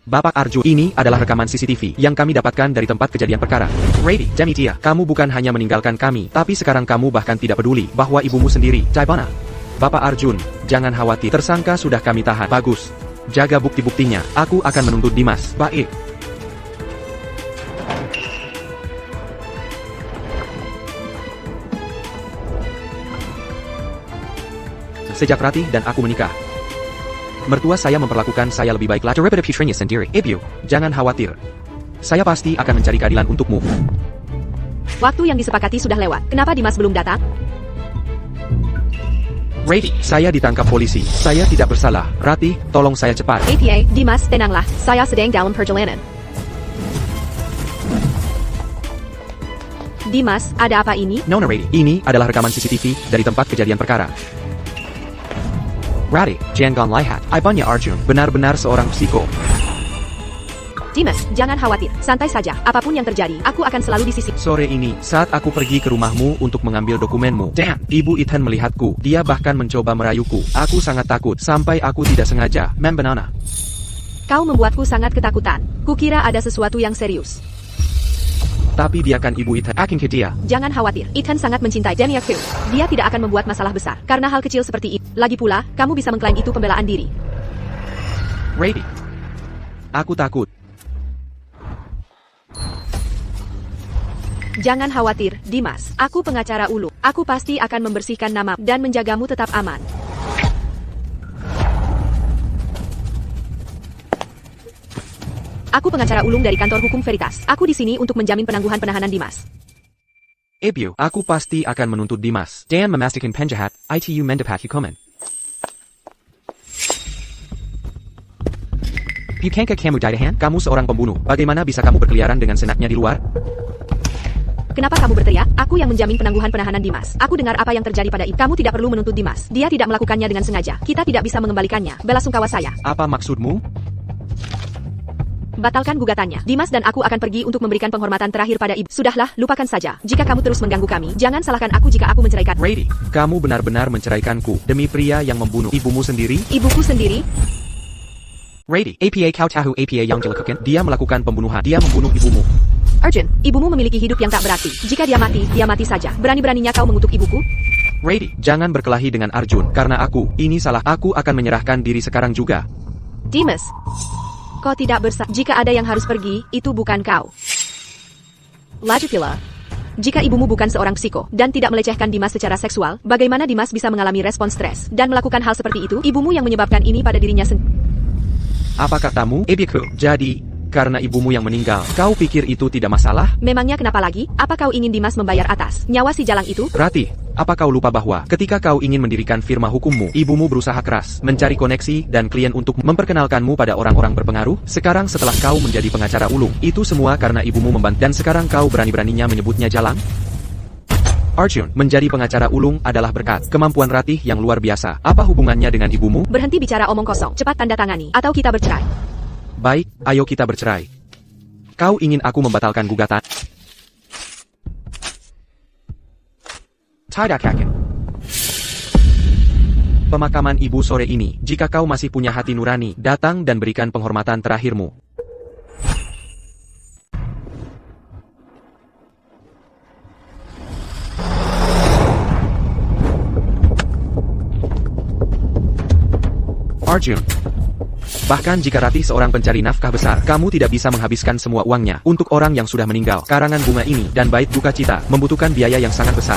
Bapak Arjun, ini adalah rekaman CCTV yang kami dapatkan dari tempat kejadian perkara. Rady, Demitia, kamu bukan hanya meninggalkan kami, tapi sekarang kamu bahkan tidak peduli bahwa ibumu sendiri, Jaibana. Bapak Arjun, jangan khawatir, tersangka sudah kami tahan. Bagus. Jaga bukti-buktinya, aku akan menuntut Dimas. Baik. Sejak Ratih dan aku menikah, mertua saya memperlakukan saya lebih baik lagi. Daripada putrinya sendiri. Ibu, jangan khawatir. Saya pasti akan mencari keadilan untukmu. Waktu yang disepakati sudah lewat. Kenapa Dimas belum datang? Rady, saya ditangkap polisi. Saya tidak bersalah. Ratih, tolong saya cepat. APA, Dimas, tenanglah. Saya sedang dalam perjalanan. Dimas, ada apa ini? Nona Rady, ini adalah rekaman CCTV dari tempat kejadian perkara. Rady, jangan lihat. Ibunya Arjun benar-benar seorang psiko. Dimas, jangan khawatir. Santai saja. Apapun yang terjadi, aku akan selalu di sisi. Sore ini, saat aku pergi ke rumahmu untuk mengambil dokumenmu, Ibu Ethan melihatku. Dia bahkan mencoba merayuku. Aku sangat takut, sampai aku tidak sengaja. Banana. Kau membuatku sangat ketakutan. Kukira ada sesuatu yang serius. Tapi dia kan Ibu Ethan. Akin ke dia. Jangan khawatir, Ethan sangat mencintai Demiaku. Dia tidak akan membuat masalah besar, karena hal kecil seperti itu. Lagi pula, kamu bisa mengklaim itu pembelaan diri. Rady, aku takut. Jangan khawatir, Dimas. Aku pengacara ulung. Aku pasti akan membersihkan nama dan menjagamu tetap aman. Aku pengacara ulung dari kantor hukum Veritas. Aku di sini untuk menjamin penangguhan penahanan Dimas. Ibu, aku pasti akan menuntut Dimas dan memastikan penjahat itu mendapat hukuman. Bukankah kamu ditahan? Kamu seorang pembunuh. Bagaimana bisa kamu berkeliaran dengan senaknya di luar? Kenapa kamu berteriak? Aku yang menjamin penangguhan penahanan Dimas. Aku dengar apa yang terjadi pada Ibu. Kamu tidak perlu menuntut Dimas. Dia tidak melakukannya dengan sengaja. Kita tidak bisa mengembalikannya. Belasungkawa saya. Apa maksudmu? Batalkan gugatannya. Dimas dan aku akan pergi untuk memberikan penghormatan terakhir pada Ibu. Sudahlah, lupakan saja. Jika kamu terus mengganggu kami, jangan salahkan aku jika aku menceraikan. Rady, kamu benar-benar menceraikanku demi pria yang membunuh ibumu sendiri? Ibuku sendiri? Rady, APA kau tahu APA yang dilakukan? Dia melakukan pembunuhan. Dia membunuh ibumu. Arjun, ibumu memiliki hidup yang tak berarti. Jika dia mati saja. Berani-beraninya kau mengutuk ibuku? Rady, jangan berkelahi dengan Arjun. Karena ini salah. Aku akan menyerahkan diri sekarang juga. Dimas, kau tidak bersalah. Jika ada yang harus pergi, itu bukan kau. Lagi pula, jika ibumu bukan seorang psiko dan tidak melecehkan Dimas secara seksual, bagaimana Dimas bisa mengalami respon stres dan melakukan hal seperti itu? Ibumu yang menyebabkan ini pada dirinya sendiri. Apa katamu, Ebiku? Jadi, karena ibumu yang meninggal, kau pikir itu tidak masalah? Memangnya kenapa lagi? Apa kau ingin Dimas membayar atas nyawa si jalang itu? Ratih, apa kau lupa bahwa ketika kau ingin mendirikan firma hukummu, ibumu berusaha keras mencari koneksi dan klien untuk memperkenalkanmu pada orang-orang berpengaruh? Sekarang setelah kau menjadi pengacara ulung, itu semua karena ibumu membantu dan sekarang kau berani-beraninya menyebutnya jalang? Arjun, menjadi pengacara ulung adalah berkat kemampuan Ratih yang luar biasa. Apa hubungannya dengan ibumu? Berhenti bicara omong kosong. Cepat tanda tangani, atau kita bercerai. Baik, ayo kita bercerai. Kau ingin aku membatalkan gugatan? Tidak yakin. Pemakaman ibu sore ini, jika kau masih punya hati nurani, datang dan berikan penghormatan terakhirmu. Arjun. Bahkan jika Ratih seorang pencari nafkah besar, kamu tidak bisa menghabiskan semua uangnya untuk orang yang sudah meninggal. Karangan bunga ini dan bait duka cita membutuhkan biaya yang sangat besar.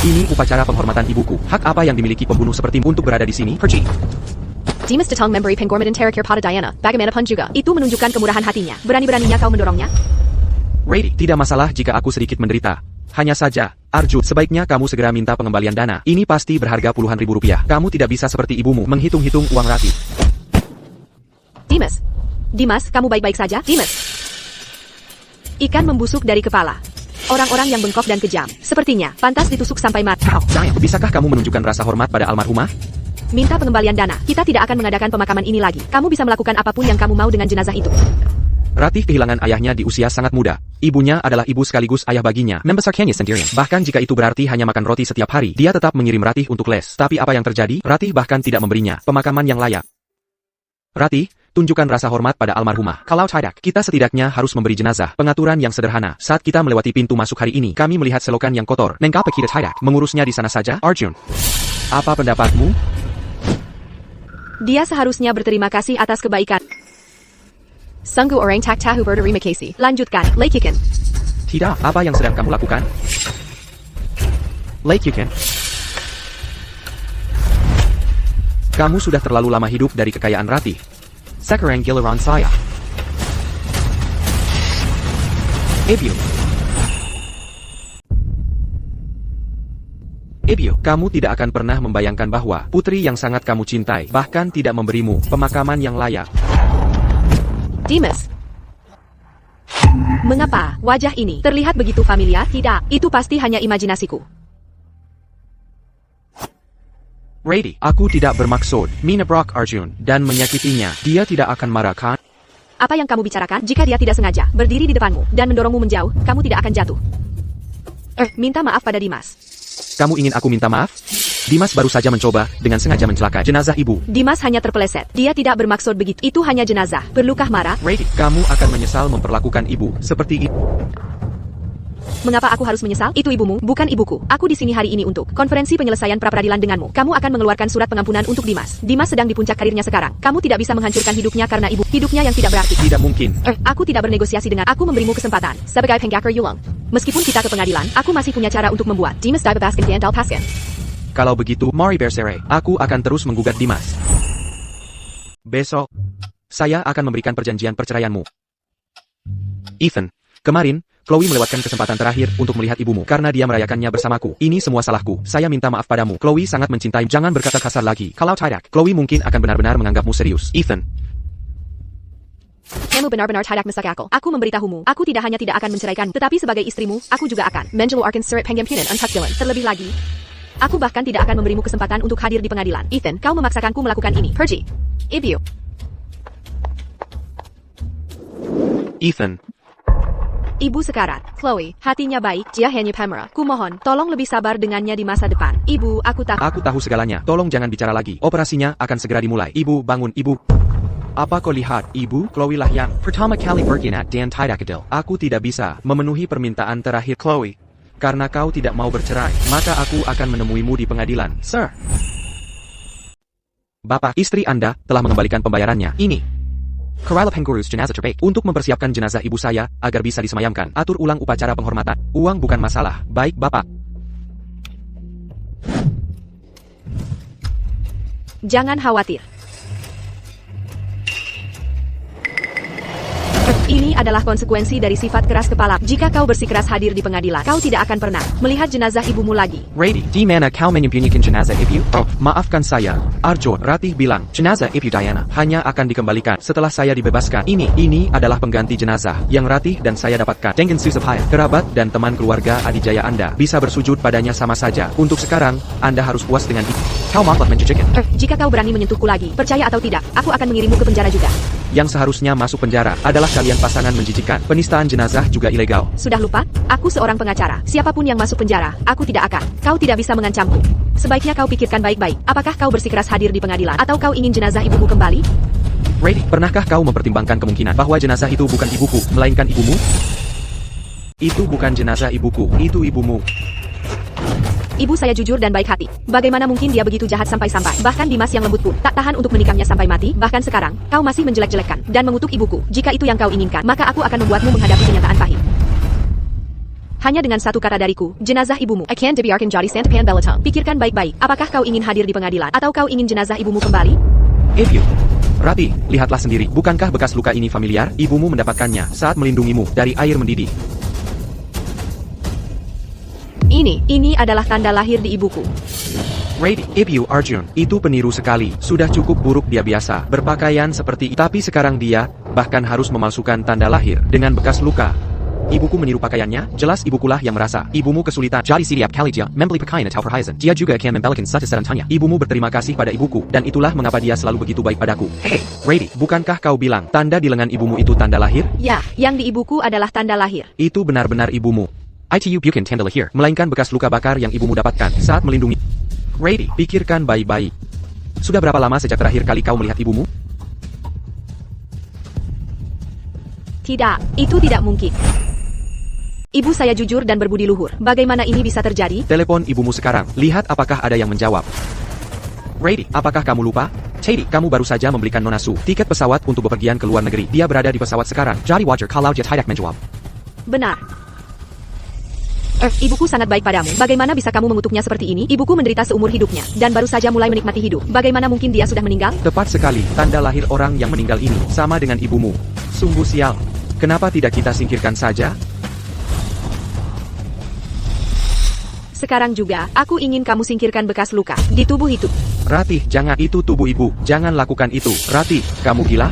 Ini upacara penghormatan ibuku. Hak apa yang dimiliki pembunuh seperti untuk berada di sini? Pergi. Dimas datang memberi penghormatan terakhir pada Diana. Bagaimanapun juga, itu menunjukkan kemurahan hatinya. Berani-beraninya kau mendorongnya? Rady, tidak masalah jika aku sedikit menderita. Hanya saja, Arjun, sebaiknya kamu segera minta pengembalian dana. Ini pasti berharga puluhan ribu rupiah. Kamu tidak bisa seperti ibumu menghitung-hitung uang Ratih. Dimas, kamu baik-baik saja? Dimas. Ikan membusuk dari kepala. Orang-orang yang bengkok dan kejam, sepertinya pantas ditusuk sampai mati. Bisakah kamu menunjukkan rasa hormat pada almarhumah? Minta pengembalian dana. Kita tidak akan mengadakan pemakaman ini lagi. Kamu bisa melakukan apapun yang kamu mau dengan jenazah itu. Ratih kehilangan ayahnya di usia sangat muda. Ibunya adalah ibu sekaligus ayah baginya. Membesarkannya sendirian. Bahkan jika itu berarti hanya makan roti setiap hari, dia tetap mengirim Ratih untuk les. Tapi apa yang terjadi? Ratih bahkan tidak memberinya pemakaman yang layak. Ratih, Tunjukkan rasa hormat pada almarhumah. Kalau tidak, kita setidaknya harus memberi jenazah. Pengaturan yang sederhana. Saat kita melewati pintu masuk hari ini, kami melihat selokan yang kotor. Mengapa kita tidak mengurusnya di sana saja, Arjun? Apa pendapatmu? Dia seharusnya berterima kasih atas kebaikan. Sungguh orang tak tahu berterima kasih. Lanjutkan, Leikiken. Tidak, apa yang sedang kamu lakukan? Leikiken. Kamu sudah terlalu lama hidup dari kekayaan Ratih. Sekarang giliran saya. Ebio. Ebio, kamu tidak akan pernah membayangkan bahwa putri yang sangat kamu cintai bahkan tidak memberimu pemakaman yang layak. Dimas. Mengapa wajah ini terlihat begitu familiar? Tidak, itu pasti hanya imajinasiku. Rady, aku tidak bermaksud menabrak Arjun dan menyakitinya. Dia tidak akan marah kan? Apa yang kamu bicarakan? Jika dia tidak sengaja berdiri di depanmu dan mendorongmu menjauh, kamu tidak akan jatuh. Minta maaf pada Dimas. Kamu ingin aku minta maaf? Dimas baru saja mencoba dengan sengaja mencelakai jenazah ibu. Dimas hanya terpeleset. Dia tidak bermaksud begitu. Itu hanya jenazah. Perlukah marah? Rady, kamu akan menyesal memperlakukan ibu seperti itu. Mengapa aku harus menyesal? Itu ibumu, bukan ibuku. Aku di sini hari ini untuk konferensi penyelesaian pra-peradilan denganmu. Kamu akan mengeluarkan surat pengampunan untuk Dimas. Dimas sedang di puncak karirnya sekarang. Kamu tidak bisa menghancurkan hidupnya karena ibu. Hidupnya yang tidak berarti. Tidak mungkin. Aku tidak bernegosiasi dengan. Aku memberimu kesempatan. Sebagai penggaker Yulong. Meskipun kita ke pengadilan, aku masih punya cara untuk membuat Dimas dibebaskan dan dalpaskan. Kalau begitu, mari bersere. Aku akan terus menggugat Dimas. Besok, saya akan memberikan perjanjian perceraianmu. Ethan, kemarin, Chloe melewatkan kesempatan terakhir untuk melihat ibumu karena dia merayakannya bersamaku. Ini semua salahku. Saya minta maaf padamu. Chloe sangat mencintai. Jangan berkata kasar lagi. Kalau tidak, Chloe mungkin akan benar-benar menganggapmu serius. Ethan. Kamu benar-benar tidak masuk akal. Aku memberitahumu. Aku tidak hanya tidak akan menceraikan, tetapi sebagai istrimu, aku juga akan mengeluarkan surat pengampunan untuk Dylan. Terlebih lagi, aku bahkan tidak akan memberimu kesempatan untuk hadir di pengadilan. Ethan, kau memaksakanku melakukan ini. Pergi. Ibio. Ethan. Ibu sekarat, Chloe, hatinya baik, dia hanya pemerah. Kumohon, tolong lebih sabar dengannya di masa depan. Ibu, aku tahu. Aku tahu segalanya. Tolong jangan bicara lagi. Operasinya akan segera dimulai. Ibu, bangun, ibu. Apa kau lihat, ibu? Chloe lah yang pertama kali berkhianat dan tidak adil. Aku tidak bisa memenuhi permintaan terakhir Chloe. Karena kau tidak mau bercerai, maka aku akan menemuimu di pengadilan, Sir. Bapak, istri Anda telah mengembalikan pembayarannya. Ini. Kerala Penggurus jenazah terbaik untuk mempersiapkan jenazah ibu saya agar bisa disemayamkan. Atur ulang upacara penghormatan. Uang bukan masalah. Baik, Bapak. Jangan khawatir. Ini adalah konsekuensi dari sifat keras kepala. Jika kau bersikeras hadir di pengadilan, kau tidak akan pernah melihat jenazah ibumu lagi. Rady, di mana kau menyembunyikan jenazah ibu? Oh, maafkan saya. Arjun, Ratih bilang, jenazah ibu Diana hanya akan dikembalikan setelah saya dibebaskan. Ini adalah pengganti jenazah yang Ratih dan saya dapatkan. Dengan susah kerabat dan teman keluarga adijaya Anda bisa bersujud padanya sama saja. Untuk sekarang, Anda harus puas dengan itu. Kau maklum mencucikan. Jika kau berani menyentuhku lagi, percaya atau tidak, aku akan mengirimmu ke penjara juga. Yang seharusnya masuk penjara adalah kalian pasangan menjijikan. Penistaan jenazah juga ilegal. Sudah lupa? Aku seorang pengacara. Siapapun yang masuk penjara, aku tidak akan. Kau tidak bisa mengancamku. Sebaiknya kau pikirkan baik-baik. Apakah kau bersikeras hadir di pengadilan atau kau ingin jenazah ibumu kembali? Rady, pernahkah kau mempertimbangkan kemungkinan bahwa jenazah itu bukan ibuku, melainkan ibumu? Itu bukan jenazah ibuku, itu ibumu. Ibu saya jujur dan baik hati. Bagaimana mungkin dia begitu jahat sampai-sampai? Bahkan Dimas yang lembut pun tak tahan untuk menikamnya sampai mati. Bahkan sekarang, kau masih menjelek-jelekkan dan mengutuk ibuku. Jika itu yang kau inginkan, maka aku akan membuatmu menghadapi kenyataan pahit. Hanya dengan satu kata dariku, jenazah ibumu akan dibiarkan jadi santapan belakang. Pikirkan baik-baik, apakah kau ingin hadir di pengadilan atau kau ingin jenazah ibumu kembali? Evie, Ratih, lihatlah sendiri. Bukankah bekas luka ini familiar? Ibumu mendapatkannya saat melindungimu dari air mendidih. Ini adalah tanda lahir di ibuku. Rady, Ibu Arjun, itu peniru sekali. Sudah cukup buruk dia biasa berpakaian seperti itu. Tapi sekarang dia bahkan harus memalsukan tanda lahir dengan bekas luka. Ibuku meniru pakaiannya, jelas ibukulah yang merasa. Ibumu kesulitan. Jadi setiap kali dia membeli pakaian atau perhiasan, dia juga akan membelikan sesuatu. Ibumu berterima kasih pada ibuku, dan itulah mengapa dia selalu begitu baik padaku. Hey, Rady, bukankah kau bilang tanda di lengan ibumu itu tanda lahir? Ya, yang di ibuku adalah tanda lahir. Itu benar-benar ibumu. Itu bukan tanda lahir, melainkan bekas luka bakar yang ibumu dapatkan saat melindungi. Rady, pikirkan baik-baik. Sudah berapa lama sejak terakhir kali kau melihat ibumu? Tidak, itu tidak mungkin. Ibu saya jujur dan berbudi luhur. Bagaimana ini bisa terjadi? Telepon ibumu sekarang. Lihat apakah ada yang menjawab. Brady, apakah kamu lupa? Chady, kamu baru saja membelikan Nona Su tiket pesawat untuk bepergian ke luar negeri. Dia berada di pesawat sekarang. Jadi wajar kalau dia tidak menjawab. Benar. Ibuku sangat baik padamu. Bagaimana bisa kamu mengutuknya seperti ini? Ibuku menderita seumur hidupnya, dan baru saja mulai menikmati hidup. Bagaimana mungkin dia sudah meninggal? Tepat sekali, tanda lahir orang yang meninggal ini sama dengan ibumu. Sungguh sial. Kenapa tidak kita singkirkan saja? Sekarang juga, aku ingin kamu singkirkan bekas luka di tubuh itu. Ratih, jangan, itu tubuh ibu. Jangan lakukan itu. Ratih, kamu gila?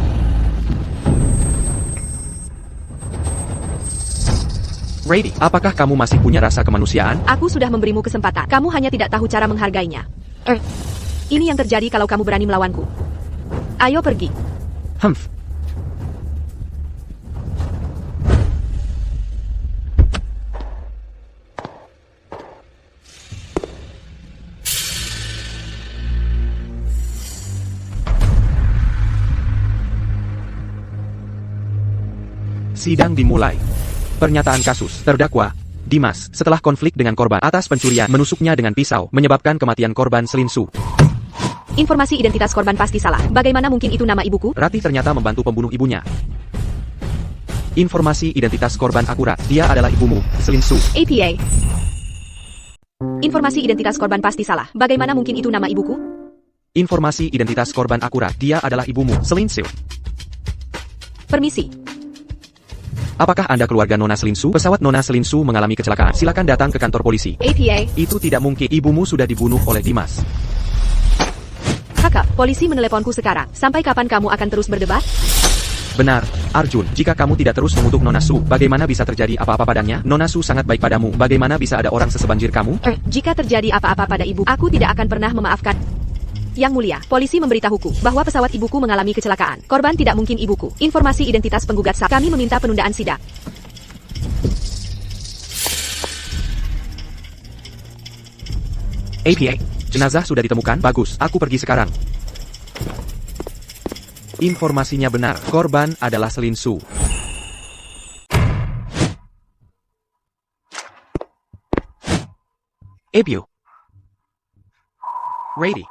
Brady, apakah kamu masih punya rasa kemanusiaan? Aku sudah memberimu kesempatan. Kamu hanya tidak tahu cara menghargainya. Ini yang terjadi kalau kamu berani melawanku. Ayo pergi. Humph. Sidang dimulai. Pernyataan kasus. Terdakwa Dimas, setelah konflik dengan korban atas pencurian, menusuknya dengan pisau, menyebabkan kematian korban Selin Su. Informasi identitas korban pasti salah. Bagaimana mungkin itu nama ibuku? Ratih ternyata membantu pembunuh ibunya. Informasi identitas korban akurat. Dia adalah ibumu, Selin Su. APA. Informasi identitas korban pasti salah. Bagaimana mungkin itu nama ibuku? Informasi identitas korban akurat. Dia adalah ibumu, Selin Su. Permisi. Apakah Anda keluarga Nona Selin Su? Pesawat Nona Selin Su mengalami kecelakaan. Silakan datang ke kantor polisi. APA. Itu tidak mungkin. Ibumu sudah dibunuh oleh Dimas. Kakak, polisi meneleponku sekarang. Sampai kapan kamu akan terus berdebat? Benar, Arjun. Jika kamu tidak terus mengutuk Nona Su, bagaimana bisa terjadi apa-apa padanya? Nona Su sangat baik padamu. Bagaimana bisa ada orang sesebanjir kamu? Jika terjadi apa-apa pada ibu, aku tidak akan pernah memaafkan. Yang mulia, polisi memberitahuku bahwa pesawat ibuku mengalami kecelakaan. Korban tidak mungkin ibuku. Informasi identitas penggugat sah. Kami meminta penundaan sidang. APA, jenazah sudah ditemukan. Bagus, aku pergi sekarang. Informasinya benar, korban adalah Selin Su. APU. Brady.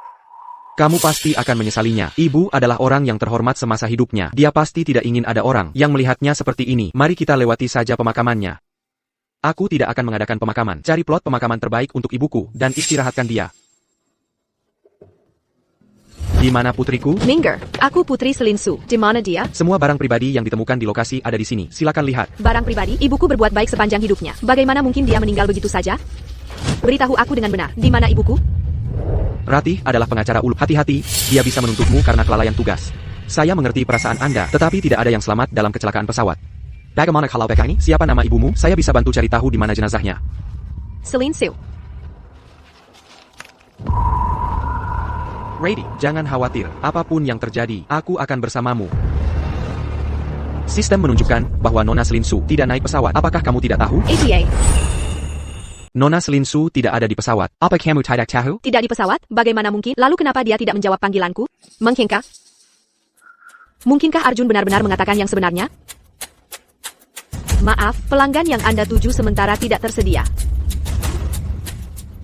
Kamu pasti akan menyesalinya. Ibu adalah orang yang terhormat semasa hidupnya. Dia pasti tidak ingin ada orang yang melihatnya seperti ini. Mari kita lewati saja pemakamannya. Aku tidak akan mengadakan pemakaman. Cari plot pemakaman terbaik untuk ibuku dan istirahatkan dia. Di mana putriku? Minger, aku putri Selin Su. Di mana dia? Semua barang pribadi yang ditemukan di lokasi ada di sini. Silakan lihat. Barang pribadi? Ibuku berbuat baik sepanjang hidupnya. Bagaimana mungkin dia meninggal begitu saja? Beritahu aku dengan benar. Di mana ibuku? Ratih adalah pengacara ulu. Hati-hati, dia bisa menuntutmu karena kelalaian tugas. Saya mengerti perasaan Anda, tetapi tidak ada yang selamat dalam kecelakaan pesawat. Bagaimana kalau Beka ini? Siapa nama ibumu? Saya bisa bantu cari tahu di mana jenazahnya. Selin Su. Brady, jangan khawatir. Apapun yang terjadi, aku akan bersamamu. Sistem menunjukkan bahwa Nona Selin Su tidak naik pesawat. Apakah kamu tidak tahu? APA. Nona Selin Su tidak ada di pesawat. Apa kamu tidak tahu? Tidak di pesawat? Bagaimana mungkin? Lalu kenapa dia tidak menjawab panggilanku? Mungkinkah? Mungkinkah Arjun benar-benar mengatakan yang sebenarnya? Maaf, pelanggan yang Anda tuju sementara tidak tersedia.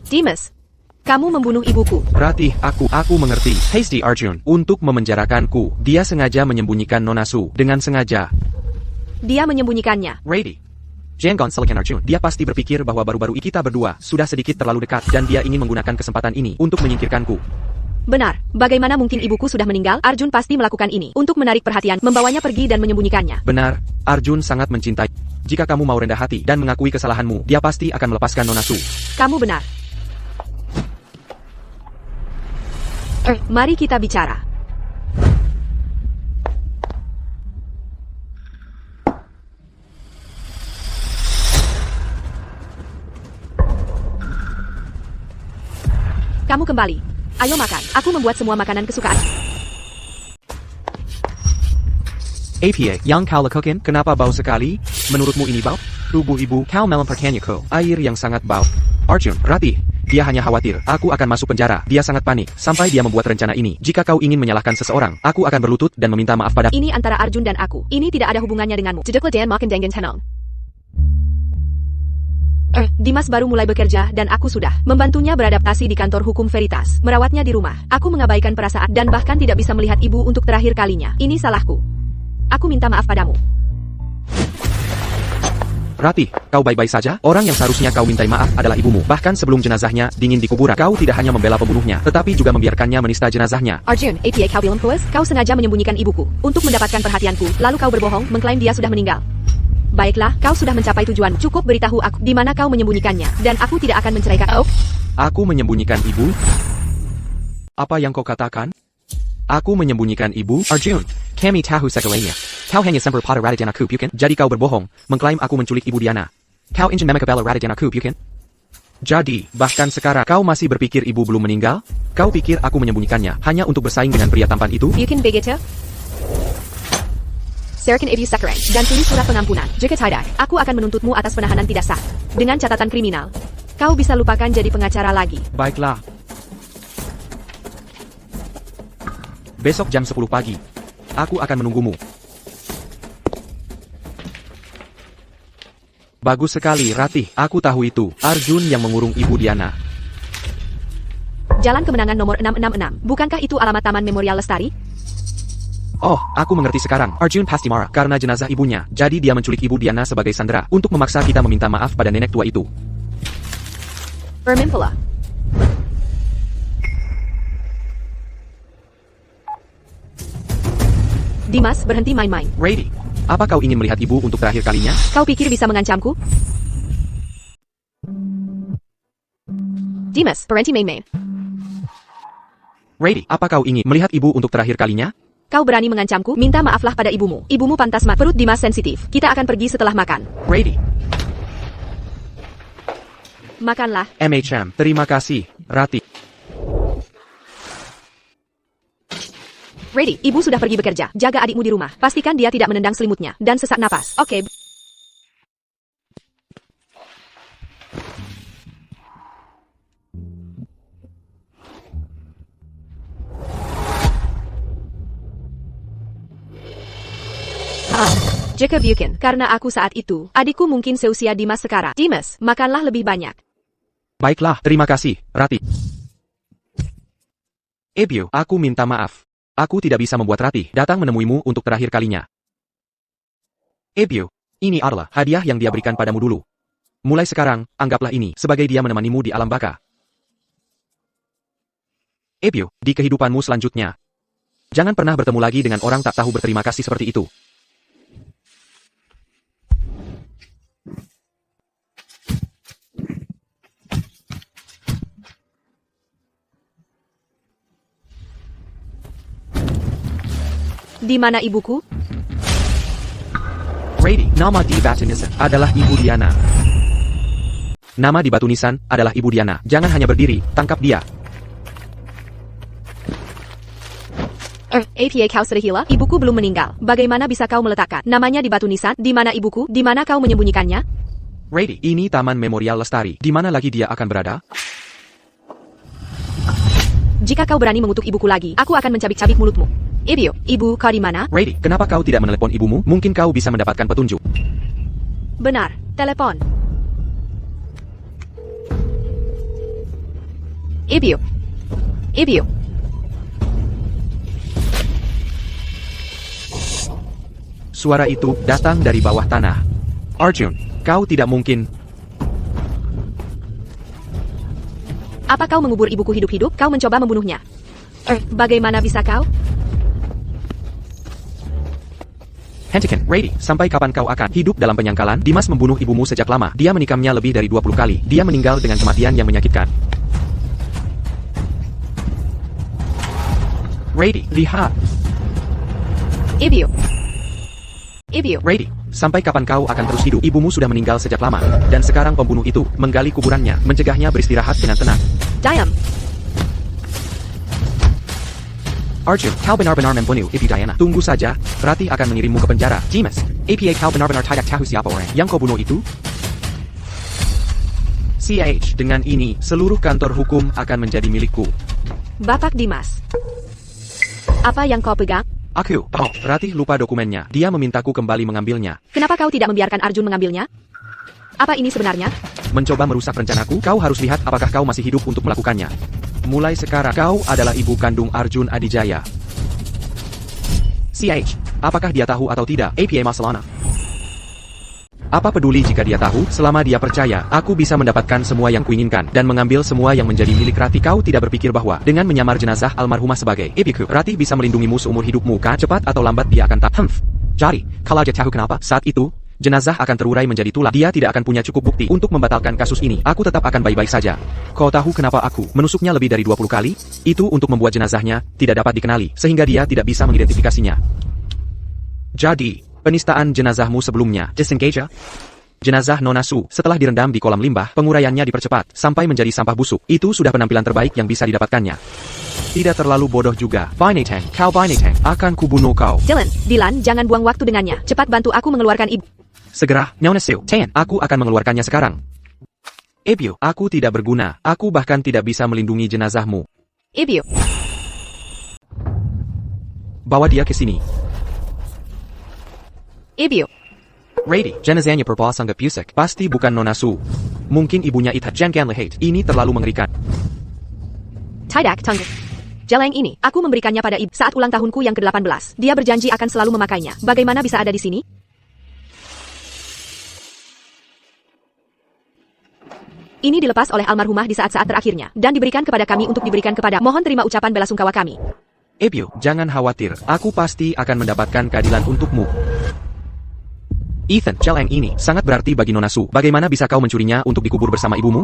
Dimas, kamu membunuh ibuku. Ratih, aku mengerti. Hasty Arjun, untuk memenjarakanku, dia sengaja menyembunyikan Nona Su. Dengan sengaja. Dia menyembunyikannya. Brady. Jangan salahkan Arjun. Dia pasti berpikir bahwa baru-baru ini kita berdua sudah sedikit terlalu dekat dan dia ingin menggunakan kesempatan ini untuk menyingkirkanku. Benar. Bagaimana mungkin ibuku sudah meninggal? Arjun pasti melakukan ini untuk menarik perhatian, membawanya pergi dan menyembunyikannya. Benar. Arjun sangat mencintai. Jika kamu mau rendah hati dan mengakui kesalahanmu, dia pasti akan melepaskan Nona Su. Kamu benar. Mari kita bicara. Kamu kembali. Ayo makan. Aku membuat semua makanan kesukaan. APA, yang kau lakukan, kenapa bau sekali? Menurutmu ini bau? Tubuh ibu, kau melemparkannya ke air yang sangat bau. Arjun, Ratih, Dia hanya khawatir, aku akan masuk penjara. Dia sangat panik, sampai dia membuat rencana ini. Jika kau ingin menyalahkan seseorang, aku akan berlutut dan meminta maaf pada... Ini antara Arjun dan aku. Ini tidak ada hubungannya denganmu. Jedeklah dan makan dengan tenang. Dimas baru mulai bekerja dan aku sudah membantunya beradaptasi di kantor hukum Veritas, merawatnya di rumah. Aku mengabaikan perasaan dan bahkan tidak bisa melihat ibu untuk terakhir kalinya. Ini salahku. Aku minta maaf padamu. Ratih, kau baik-baik saja? Orang yang seharusnya kau mintai maaf adalah ibumu. Bahkan sebelum jenazahnya dingin di kuburan, kau tidak hanya membela pembunuhnya, tetapi juga membiarkannya menista jenazahnya. Arjun, apa kau bilang puas? Kau sengaja menyembunyikan ibuku untuk mendapatkan perhatianku, lalu kau berbohong, mengklaim dia sudah meninggal. Baiklah, kau sudah mencapai tujuan. Cukup beritahu aku di mana kau menyembunyikannya, dan aku tidak akan menceraikan. Aku menyembunyikan ibu? Apa yang kau katakan? Aku menyembunyikan ibu? Arjun, kami tahu segalanya. Kau hanya sempat pada Radha dan aku, bukan? Jadi kau berbohong, mengklaim aku menculik ibu Diana. Kau ingin memekabela Radha dan aku, bukan? Jadi, bahkan sekarang kau masih berpikir ibu belum meninggal? Kau pikir aku menyembunyikannya hanya untuk bersaing dengan pria tampan itu? Bukan begitu? Serahkan ibu sekarang dan tulis surat pengampunan. Jika tidak, aku akan menuntutmu atas penahanan tidak sah. Dengan catatan kriminal. Kau bisa lupakan jadi pengacara lagi. Baiklah. Besok jam 10 pagi. Aku akan menunggumu. Bagus sekali, Ratih. Aku tahu itu. Arjun yang mengurung ibu Diana. Jalan Kemenangan nomor 666. Bukankah itu alamat Taman Memorial Lestari? Oh, aku mengerti sekarang. Arjun pasti marah karena jenazah ibunya. Jadi dia menculik ibu Diana sebagai sandera untuk memaksa kita meminta maaf pada nenek tua itu. Pula. Dimas, berhenti main-main. Rady, apa kau ingin melihat ibu untuk terakhir kalinya? Kau pikir bisa mengancamku? Dimas, berhenti main-main. Rady, apa kau ingin melihat ibu untuk terakhir kalinya? Kau berani mengancamku? Minta maaflah pada ibumu. Ibumu pantas mati. Perut Dimas sensitif. Kita akan pergi setelah makan. Rady. Makanlah. MHM, terima kasih, Ratih. Ready, ibu sudah pergi bekerja. Jaga adikmu di rumah. Pastikan dia tidak menendang selimutnya dan sesak napas. Oke. Jika bukan, karena aku saat itu, adikku mungkin seusia Dimas sekarang. Dimas, makanlah lebih banyak. Baiklah, terima kasih, Ratih. Ebio, aku minta maaf. Aku tidak bisa membuat Ratih datang menemuimu untuk terakhir kalinya. Ebio, ini adalah hadiah yang dia berikan padamu dulu. Mulai sekarang, anggaplah ini sebagai dia menemanimu di alam baka. Ebio, di kehidupanmu selanjutnya, jangan pernah bertemu lagi dengan orang tak tahu berterima kasih seperti itu. Di mana ibuku? Rady, nama di batu nisan adalah Ibu Diana. Nama di batu nisan adalah Ibu Diana. Jangan hanya berdiri, tangkap dia. Apa kau sudah hilang? Ibuku belum meninggal. Bagaimana bisa kau meletakkan namanya di batu nisan? Di mana ibuku? Di mana kau menyembunyikannya? Rady, ini Taman Memorial Lestari. Di mana lagi dia akan berada? Jika kau berani mengutuk ibuku lagi, aku akan mencabik-cabik mulutmu. Ebio, ibu kau di mana? Rady, kenapa kau tidak menelepon ibumu? Mungkin kau bisa mendapatkan petunjuk. Benar, telepon. Ebio. Ebio. Suara itu datang dari bawah tanah. Arjun, kau tidak mungkin. Apa kau mengubur ibuku hidup-hidup? Kau mencoba membunuhnya. Bagaimana bisa kau? Hentikan, Rady, sampai kapan kau akan hidup dalam penyangkalan? Dimas membunuh ibumu sejak lama. Dia menikamnya lebih dari 20 kali. Dia meninggal dengan kematian yang menyakitkan. Rady, lihat. Ebio. Ebio. Rady, sampai kapan kau akan terus hidup? Ibumu sudah meninggal sejak lama. Dan sekarang pembunuh itu menggali kuburannya, mencegahnya beristirahat dengan tenang. Diam. Arjun, kau benar-benar membunuh Ibu Diana. Tunggu saja, Ratih akan mengirimmu ke penjara. Dimas, apa kau benar-benar tidak tahu siapa orang yang kau bunuh itu? CH, dengan ini, seluruh kantor hukum akan menjadi milikku. Bapak Dimas. Apa yang kau pegang? Aku, Ratih lupa dokumennya. Dia memintaku kembali mengambilnya. Kenapa kau tidak membiarkan Arjun mengambilnya? Apa ini sebenarnya? Mencoba merusak rencanaku, kau harus lihat apakah kau masih hidup untuk melakukannya. Mulai sekarang, kau adalah ibu kandung Arjun Adijaya. CH, apakah dia tahu atau tidak? APA Masalana. Apa peduli jika dia tahu, selama dia percaya, aku bisa mendapatkan semua yang kuinginkan, dan mengambil semua yang menjadi milik Ratih. Kau tidak berpikir bahwa, dengan menyamar jenazah almarhumah sebagai ibuku, Ratih bisa melindungimu seumur hidupmu kan? Cepat atau lambat dia akan tak. Jadi, kalau dia tahu kenapa, saat itu, jenazah akan terurai menjadi tulang. Dia tidak akan punya cukup bukti untuk membatalkan kasus ini. Aku tetap akan baik-baik saja. Kau tahu kenapa aku menusuknya lebih dari 20 kali? Itu untuk membuat jenazahnya tidak dapat dikenali, sehingga dia tidak bisa mengidentifikasinya. Jadi, penistaan jenazahmu sebelumnya, disengage. Jenazah Nona Su, setelah direndam di kolam limbah, penguraiannya dipercepat, sampai menjadi sampah busuk. Itu sudah penampilan terbaik yang bisa didapatkannya. Tidak terlalu bodoh juga. Binatang, kau binatang, akan kubunuh kau. Dylan, jangan buang waktu dengannya. Cepat bantu aku mengeluarkan ibu. Segera, Nona Su, aku akan mengeluarkannya sekarang. Ibu, aku tidak berguna. Aku bahkan tidak bisa melindungi jenazahmu. Ibu. Bawa dia ke sini. Ibu. Rady, jenazahnya sangat pusik. Pasti bukan Nona Su. Mungkin ibunya Itha. Jangan lihat. Ini terlalu mengerikan. Tidak, tunggu. Jeleng ini, aku memberikannya pada ibu saat ulang tahunku yang ke-18. Dia berjanji akan selalu memakainya. Bagaimana bisa ada di sini? Ini dilepas oleh almarhumah di saat-saat terakhirnya, dan diberikan kepada kami untuk diberikan kepada. Mohon terima ucapan belasungkawa kami. Ibu, jangan khawatir. Aku pasti akan mendapatkan keadilan untukmu. Ethan, jeleng ini sangat berarti bagi Nona Su. Bagaimana bisa kau mencurinya untuk dikubur bersama ibumu?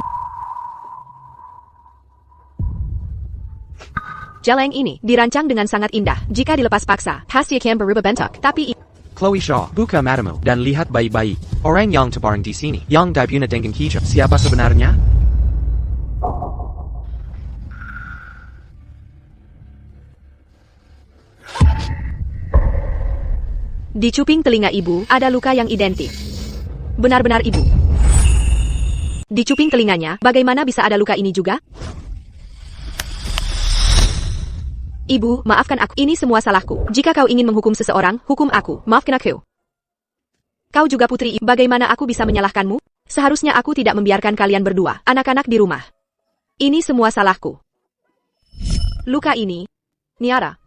Jeleng ini dirancang dengan sangat indah. Jika dilepas paksa, pasti akan berubah bentuk. Tapi Chloe Shaw, buka matamu dan lihat baik-baik. Orang yang terbareng di sini, yang dipuna dengan hijab. Siapa sebenarnya? di cuping telinga ibu, ada luka yang identik. Benar-benar ibu. Di cuping telinganya, bagaimana bisa ada luka ini juga? Ibu, maafkan aku. Ini semua salahku. Jika kau ingin menghukum seseorang, hukum aku. Maafkan aku. Kau juga putri ibu. Bagaimana aku bisa menyalahkanmu? Seharusnya aku tidak membiarkan kalian berdua, anak-anak di rumah. Ini semua salahku. Luka ini, Niara.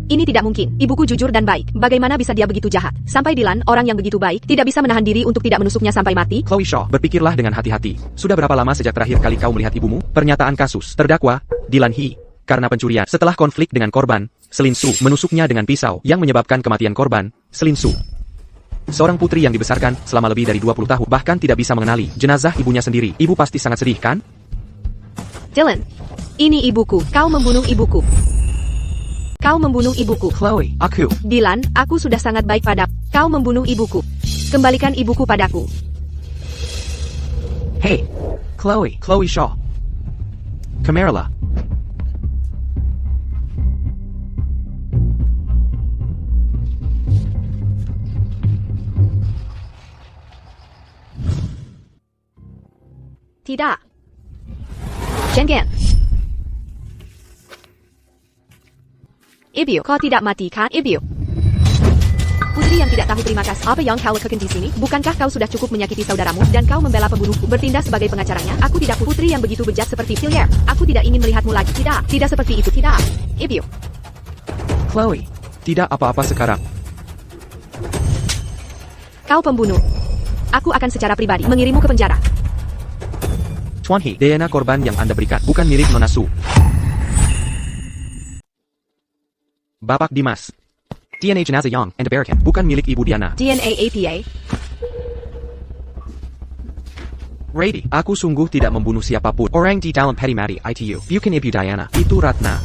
Ini tidak mungkin. Ibuku jujur dan baik. Bagaimana bisa dia begitu jahat? Sampai Dylan, orang yang begitu baik, tidak bisa menahan diri untuk tidak menusuknya sampai mati? Chloe Shaw, berpikirlah dengan hati-hati. Sudah berapa lama sejak terakhir kali kau melihat ibumu? Pernyataan kasus. Terdakwa, Dylan Hee. Karena pencurian. Setelah konflik dengan korban, Selin Su menusuknya dengan pisau yang menyebabkan kematian korban, Selin Su. Seorang putri yang dibesarkan selama lebih dari 20 tahun, bahkan tidak bisa mengenali jenazah ibunya sendiri. Ibu pasti sangat sedih, kan? Dylan, ini ibuku. Kau membunuh ibuku. Kau membunuh ibuku. Chloe, aku. Dylan, aku sudah sangat baik padamu. Kau membunuh ibuku. Kembalikan ibuku padaku. Hey, Chloe Shaw. Kamerala. Tidak. Jangan. Ibu, kau tidak mati kan, Ibu? Putri yang tidak tahu terima kasih. Apa yang kau lakukan di sini? Bukankah kau sudah cukup menyakiti saudaramu dan kau membela pembunuhku? Bertindak sebagai pengacaranya. Aku tidak putri yang begitu bejat seperti Villiers. Aku tidak ingin melihatmu lagi. Tidak, tidak seperti itu. Tidak. Ibu. Chloe, tidak apa-apa sekarang. Kau pembunuh. Aku akan secara pribadi mengirimmu ke penjara. Tuan Hee, DNA korban yang Anda berikan bukan milik Nona Su. Bapak Dimas. DNA jenazah yang Anda berikan bukan milik Ibu Diana. DNA APA. Rady, aku sungguh tidak membunuh siapapun. Orang di dalam Petty Mati ITU, bukan Ibu Diana. Itu Ratna.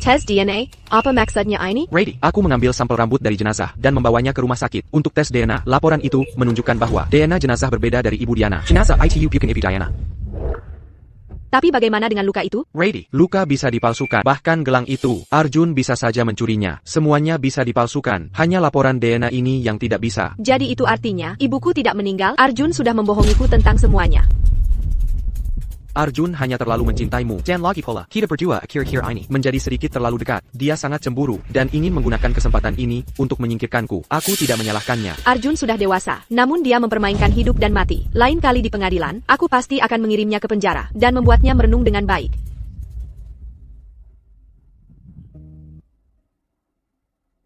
Tes DNA? Apa maksudnya ini? Rady, aku mengambil sampel rambut dari jenazah dan membawanya ke rumah sakit untuk tes DNA. Laporan itu menunjukkan bahwa DNA jenazah berbeda dari Ibu Diana. Jenazah ITU bukan Ibu Diana. Tapi bagaimana dengan luka itu? Ready. Luka bisa dipalsukan. Bahkan gelang itu, Arjun bisa saja mencurinya. Semuanya bisa dipalsukan. Hanya laporan DNA ini yang tidak bisa. Jadi itu artinya, ibuku tidak meninggal, Arjun sudah membohongiku tentang semuanya. Arjun hanya terlalu mencintaimu. Dan lagi pula, kita berdua akhir-akhir ini menjadi sedikit terlalu dekat. Dia sangat cemburu dan ingin menggunakan kesempatan ini untuk menyingkirkanku. Aku tidak menyalahkannya. Arjun sudah dewasa, namun dia mempermainkan hidup dan mati. Lain kali di pengadilan, aku pasti akan mengirimnya ke penjara dan membuatnya merenung dengan baik.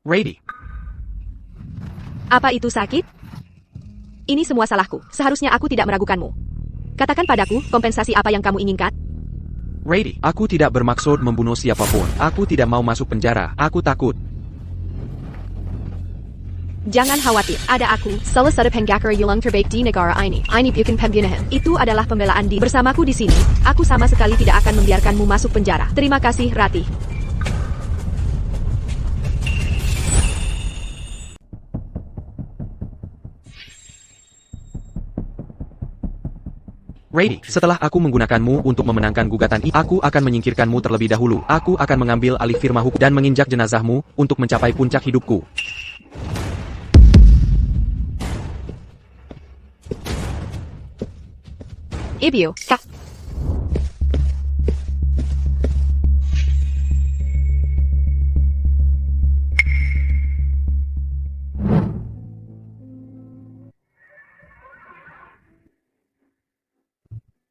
Ready. Apa itu sakit? Ini semua salahku. Seharusnya aku tidak meragukanmu. Katakan padaku, kompensasi apa yang kamu inginkan? Ready. Aku tidak bermaksud membunuh siapapun. Aku tidak mau masuk penjara. Aku takut. Jangan khawatir, ada aku. Salah satu penggakar yang terbaik di negara ini. Ini bukan pembunuhan. Itu adalah pembelaan diri. Bersamaku di sini, aku sama sekali tidak akan membiarkanmu masuk penjara. Terima kasih, Ratih. Ready. Setelah aku menggunakanmu untuk memenangkan gugatan ini, aku akan menyingkirkanmu terlebih dahulu. Aku akan mengambil alih firma hukum dan menginjak jenazahmu untuk mencapai puncak hidupku. Ibu, kak.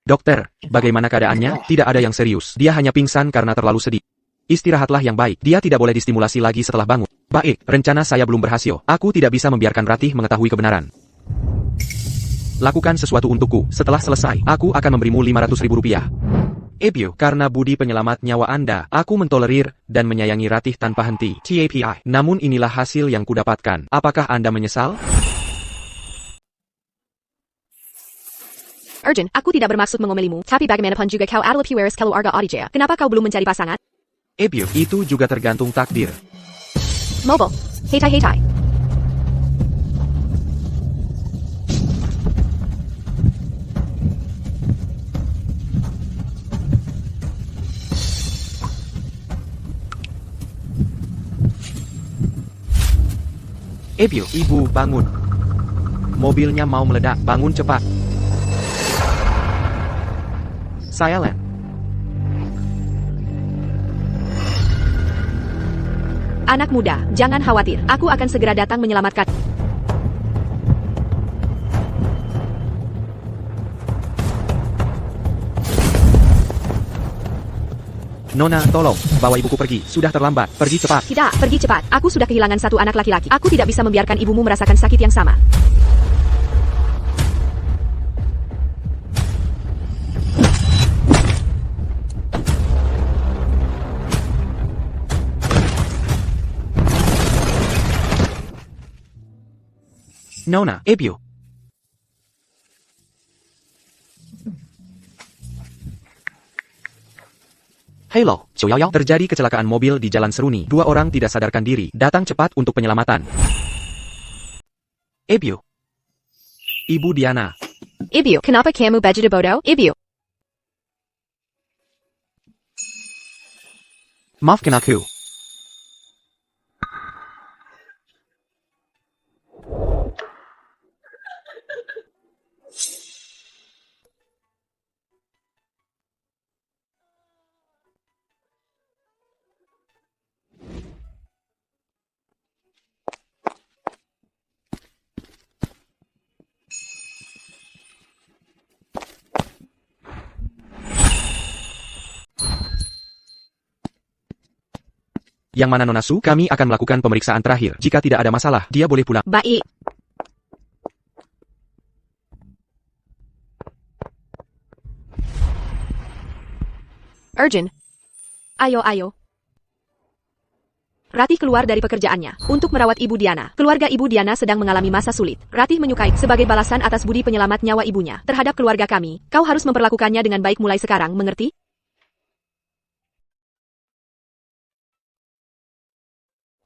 Dokter, bagaimana keadaannya? Tidak ada yang serius. Dia hanya pingsan karena terlalu sedih. Istirahatlah yang baik. Dia tidak boleh distimulasi lagi setelah bangun. Baik, rencana saya belum berhasil. Aku tidak bisa membiarkan Ratih mengetahui kebenaran. Lakukan sesuatu untukku. Setelah selesai, aku akan memberimu 500.000 rupiah. Ebio, karena budi penyelamat nyawa Anda, aku mentolerir dan menyayangi Ratih tanpa henti. TAPI. Namun inilah hasil yang kudapatkan. Apakah Anda menyesal? Arjun, aku tidak bermaksud mengomelimu, tapi bagaimanapun juga kau adalah pewaris keluarga Adijaya. Kenapa kau belum mencari pasangan? Ebio, itu juga tergantung takdir. Mobile. Hetai. Ebio, ibu, bangun. Mobilnya mau meledak, bangun cepat. Saya Len. Anak muda, jangan khawatir. Aku akan segera datang menyelamatkan. Nona, tolong, bawa ibuku pergi. Sudah terlambat. Pergi cepat. Tidak, pergi cepat. Aku sudah kehilangan satu anak laki-laki. Aku tidak bisa membiarkan ibumu merasakan sakit yang sama. Nona, Ebio. Halo, 911. Terjadi kecelakaan mobil di Jalan Seruni. 2 orang tidak sadarkan diri. Datang cepat untuk penyelamatan. Ebio. Ibu Diana. Ibu, kenapa kamu baju bodoh? Ibu. Maafkan aku. Yang mana Nona Su? Kami akan melakukan pemeriksaan terakhir. Jika tidak ada masalah, dia boleh pulang. Baik. Arjun. Ayo. Ratih keluar dari pekerjaannya untuk merawat Ibu Diana. Keluarga Ibu Diana sedang mengalami masa sulit. Ratih menyukai sebagai balasan atas budi penyelamat nyawa ibunya terhadap keluarga kami. Kau harus memperlakukannya dengan baik mulai sekarang, mengerti?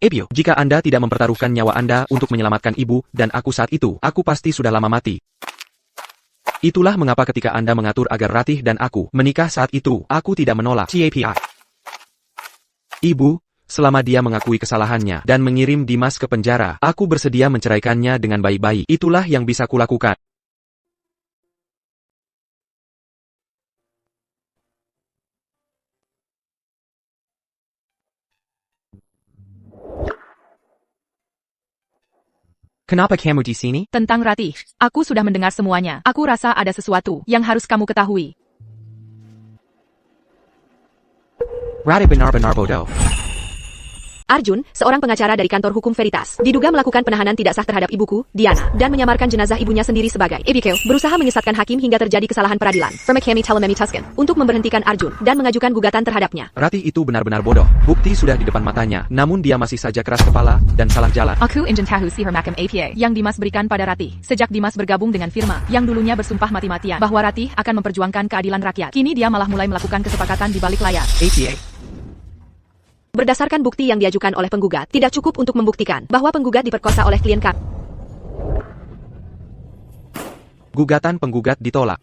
Ebio, jika Anda tidak mempertaruhkan nyawa Anda untuk menyelamatkan ibu dan aku saat itu, aku pasti sudah lama mati. Itulah mengapa ketika Anda mengatur agar Ratih dan aku menikah saat itu, aku tidak menolak. CAPI. Ibu, selama dia mengakui kesalahannya dan mengirim Dimas ke penjara, aku bersedia menceraikannya dengan baik-baik. Itulah yang bisa kulakukan. Kenapa kamu di sini? Tentang Ratih, aku sudah mendengar semuanya. Aku rasa ada sesuatu yang harus kamu ketahui. Ratih benar-benar bodoh. Arjun, seorang pengacara dari kantor hukum Veritas, diduga melakukan penahanan tidak sah terhadap ibuku, Diana, dan menyamarkan jenazah ibunya sendiri sebagai Abigail, berusaha menyesatkan hakim hingga terjadi kesalahan peradilan. Firma kami Telememi Tuscan, untuk memberhentikan Arjun dan mengajukan gugatan terhadapnya. Ratih itu benar-benar bodoh. Bukti sudah di depan matanya, namun dia masih saja keras kepala dan salah jalan. Aku ingin tahu sihir makam APA yang Dimas berikan pada Ratih. Sejak Dimas bergabung dengan firma yang dulunya bersumpah mati-matian bahwa Ratih akan memperjuangkan keadilan rakyat, kini dia malah mulai melakukan kesepakatan di balik layar. APA. Berdasarkan bukti yang diajukan oleh penggugat, tidak cukup untuk membuktikan bahwa penggugat diperkosa oleh klien kami. Gugatan penggugat ditolak.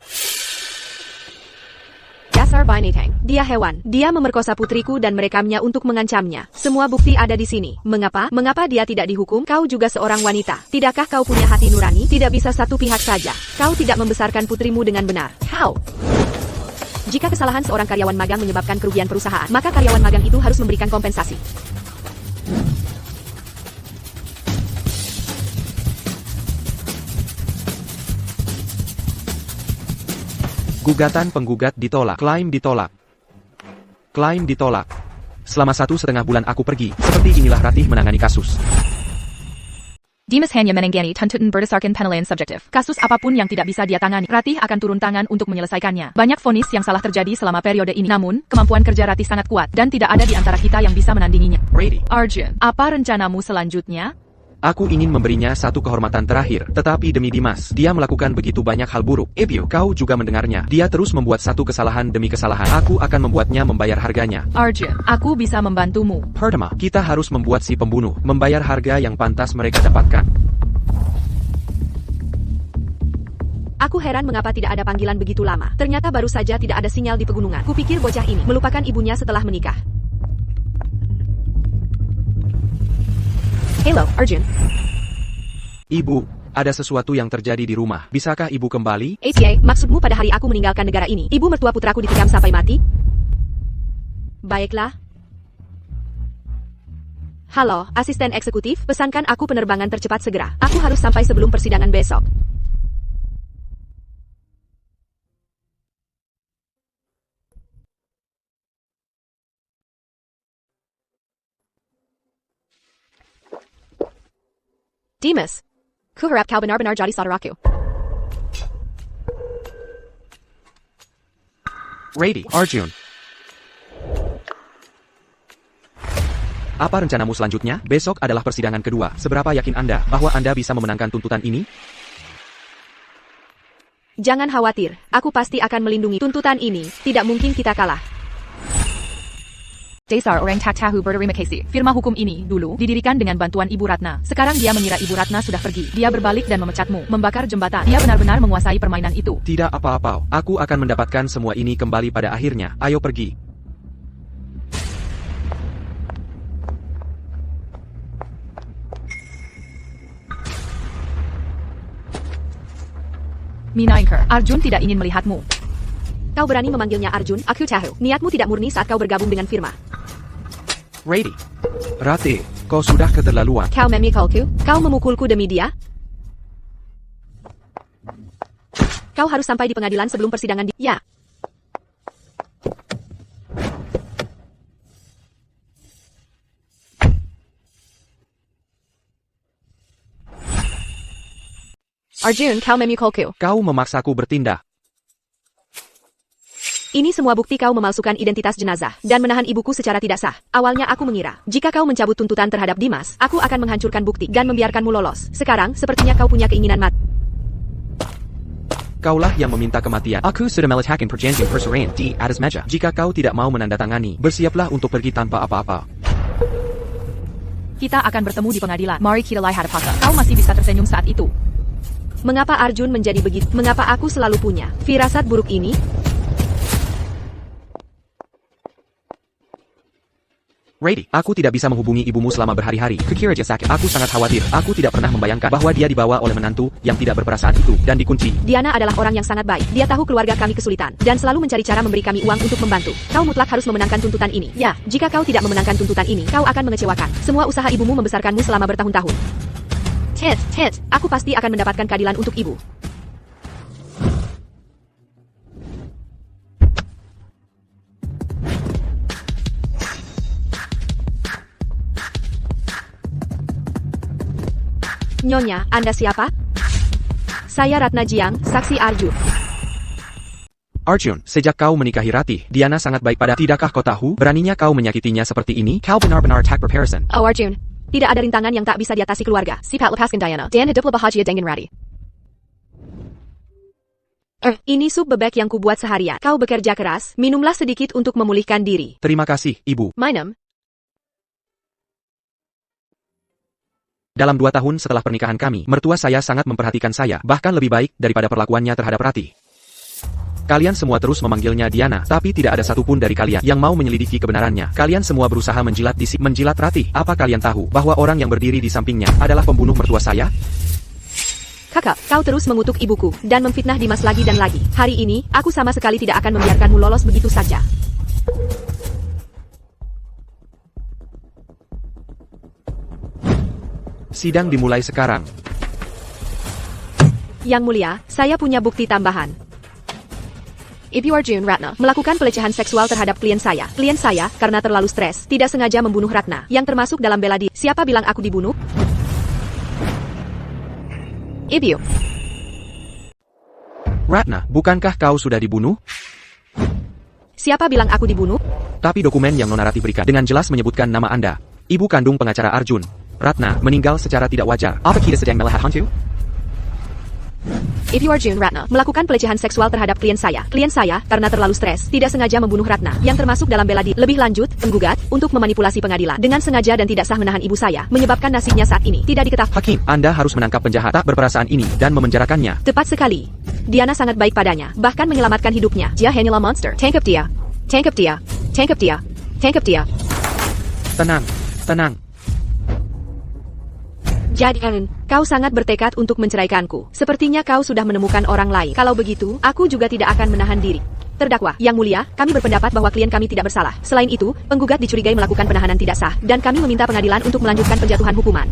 Dasar binatang, dia hewan. Dia memerkosa putriku dan merekamnya untuk mengancamnya. Semua bukti ada di sini. Mengapa? Mengapa dia tidak dihukum? Kau juga seorang wanita. Tidakkah kau punya hati nurani? Tidak bisa satu pihak saja. Kau tidak membesarkan putrimu dengan benar. How? Jika kesalahan seorang karyawan magang menyebabkan kerugian perusahaan, maka karyawan magang itu harus memberikan kompensasi. Gugatan penggugat ditolak. Klaim ditolak. Klaim ditolak. Selama 1,5 bulan aku pergi. Seperti inilah Ratih menangani kasus. Dimas hanya menanggani tuntutan berdasarkan penilaian subjektif. Kasus apapun yang tidak bisa dia tangani, Ratih akan turun tangan untuk menyelesaikannya. Banyak vonis yang salah terjadi selama periode ini. Namun, kemampuan kerja Ratih sangat kuat dan tidak ada di antara kita yang bisa menandinginya. Ready. Arjun, apa rencanamu selanjutnya? Aku ingin memberinya satu kehormatan terakhir, tetapi demi Dimas, dia melakukan begitu banyak hal buruk. Ebio, kau juga mendengarnya. Dia terus membuat satu kesalahan demi kesalahan. Aku akan membuatnya membayar harganya. Arjun, aku bisa membantumu. Pertama, kita harus membuat si pembunuh membayar harga yang pantas mereka dapatkan. Aku heran mengapa tidak ada panggilan begitu lama. Ternyata baru saja tidak ada sinyal di pegunungan. Kupikir bocah ini melupakan ibunya setelah menikah. Hello, Arjun. Ibu, ada sesuatu yang terjadi di rumah. Bisakah ibu kembali? ACA, maksudmu pada hari aku meninggalkan negara ini, ibu mertua putraku ditikam sampai mati? Baiklah. Halo, asisten eksekutif, pesankan aku penerbangan tercepat segera. Aku harus sampai sebelum persidangan besok. Dimas, kuharap kau benar-benar jadi saudaraku. Ready, Arjun. Apa rencanamu selanjutnya? Besok adalah persidangan kedua. Seberapa yakin Anda bahwa Anda bisa memenangkan tuntutan ini? Jangan khawatir, aku pasti akan melindungi tuntutan ini. Tidak mungkin kita kalah. Dasar orang tak tahu berterima kasih. Firma hukum ini, dulu, didirikan dengan bantuan Ibu Ratna. Sekarang dia mengira Ibu Ratna sudah pergi. Dia berbalik dan memecatmu, membakar jembatan. Dia benar-benar menguasai permainan itu. Tidak apa-apa. Aku akan mendapatkan semua ini kembali pada akhirnya. Ayo pergi. Minaingker, Arjun tidak ingin melihatmu. Kau berani memanggilnya Arjun? Aku tahu, niatmu tidak murni saat kau bergabung dengan firma. Ready. Ratih, kau sudah keterlaluan. Kau memikulku? Kau memukulku demi dia? Kau harus sampai di pengadilan sebelum persidangan di... Ya. Arjun, kau memikulku. Kau memaksaku bertindak. Ini semua bukti kau memalsukan identitas jenazah dan menahan ibuku secara tidak sah. Awalnya aku mengira, jika kau mencabut tuntutan terhadap Dimas, aku akan menghancurkan bukti dan membiarkanmu lolos. Sekarang, sepertinya kau punya keinginan mati. Kaulah yang meminta kematian. Aku sudah meletakkan perjanjian perceraian di atas meja. Jika kau tidak mau menandatangani, bersiaplah untuk pergi tanpa apa-apa. Kita akan bertemu di pengadilan. Mari kita lihat apakah kau masih bisa tersenyum saat itu. Mengapa Arjun menjadi begitu? Mengapa aku selalu punya firasat buruk ini? Rady, aku tidak bisa menghubungi ibumu selama berhari-hari. Kukira dia sakit. Aku sangat khawatir. Aku tidak pernah membayangkan bahwa dia dibawa oleh menantu yang tidak berperasaan itu dan dikunci. Diana adalah orang yang sangat baik. Dia tahu keluarga kami kesulitan dan selalu mencari cara memberi kami uang untuk membantu. Kau mutlak harus memenangkan tuntutan ini. Ya, jika kau tidak memenangkan tuntutan ini, kau akan mengecewakan semua usaha ibumu membesarkanmu selama bertahun-tahun. Ted, aku pasti akan mendapatkan keadilan untuk ibu. Nyonya, Anda siapa? Saya Ratna Jiang, saksi Arjun. Arjun, sejak kau menikahi Ratih, Diana sangat baik pada. Tidakkah kau tahu, beraninya kau menyakitinya seperti ini? Kau benar-benar tak berperasaan. Oh Arjun, tidak ada rintangan yang tak bisa diatasi keluarga. Sipat lepaskan Diana. Dan hiduplah bahagia dengan Rati. Ini sup bebek yang kubuat seharian. Kau bekerja keras, minumlah sedikit untuk memulihkan diri. Terima kasih, Ibu. Minum. Dalam 2 tahun setelah pernikahan kami, mertua saya sangat memperhatikan saya, bahkan lebih baik daripada perlakuannya terhadap Ratih. Kalian semua terus memanggilnya Diana, tapi tidak ada satupun dari kalian yang mau menyelidiki kebenarannya. Kalian semua berusaha menjilat Ratih. Apa kalian tahu bahwa orang yang berdiri di sampingnya adalah pembunuh mertua saya? Kakak, kau terus mengutuk ibuku dan memfitnah Dimas lagi dan lagi. Hari ini, aku sama sekali tidak akan membiarkanmu lolos begitu saja. Sidang dimulai sekarang. Yang mulia, saya punya bukti tambahan. Ibu Arjun Ratna melakukan pelecehan seksual terhadap klien saya. Klien saya, karena terlalu stres, tidak sengaja membunuh Ratna, yang termasuk dalam bela diri. Siapa bilang aku dibunuh? Ibu. Ratna, bukankah kau sudah dibunuh? Siapa bilang aku dibunuh? Tapi dokumen yang Nona Ratih berikan dengan jelas menyebutkan nama Anda. Ibu kandung pengacara Arjun. Ratna meninggal secara tidak wajar. Apa kita sedang melihat hantu? Ibu Arjun Ratna melakukan pelecehan seksual terhadap klien saya. Klien saya, karena terlalu stres, tidak sengaja membunuh Ratna, yang termasuk dalam bela diri. Lebih lanjut, penggugat, untuk memanipulasi pengadilan, dengan sengaja dan tidak sah menahan ibu saya, menyebabkan nasibnya saat ini tidak diketahui. Hakim, Anda harus menangkap penjahat tak berperasaan ini dan memenjarakannya. Tepat sekali. Diana sangat baik padanya, bahkan menyelamatkan hidupnya. Dia hanyalah monster. Tangkap dia. Tangkap dia. Tangkap dia. Tangkap dia. Tenang, tenang. Jadi, kau sangat bertekad untuk menceraikanku. Sepertinya kau sudah menemukan orang lain. Kalau begitu, aku juga tidak akan menahan diri. Terdakwa, Yang Mulia, kami berpendapat bahwa klien kami tidak bersalah. Selain itu, penggugat dicurigai melakukan penahanan tidak sah, dan kami meminta pengadilan untuk melanjutkan penjatuhan hukuman.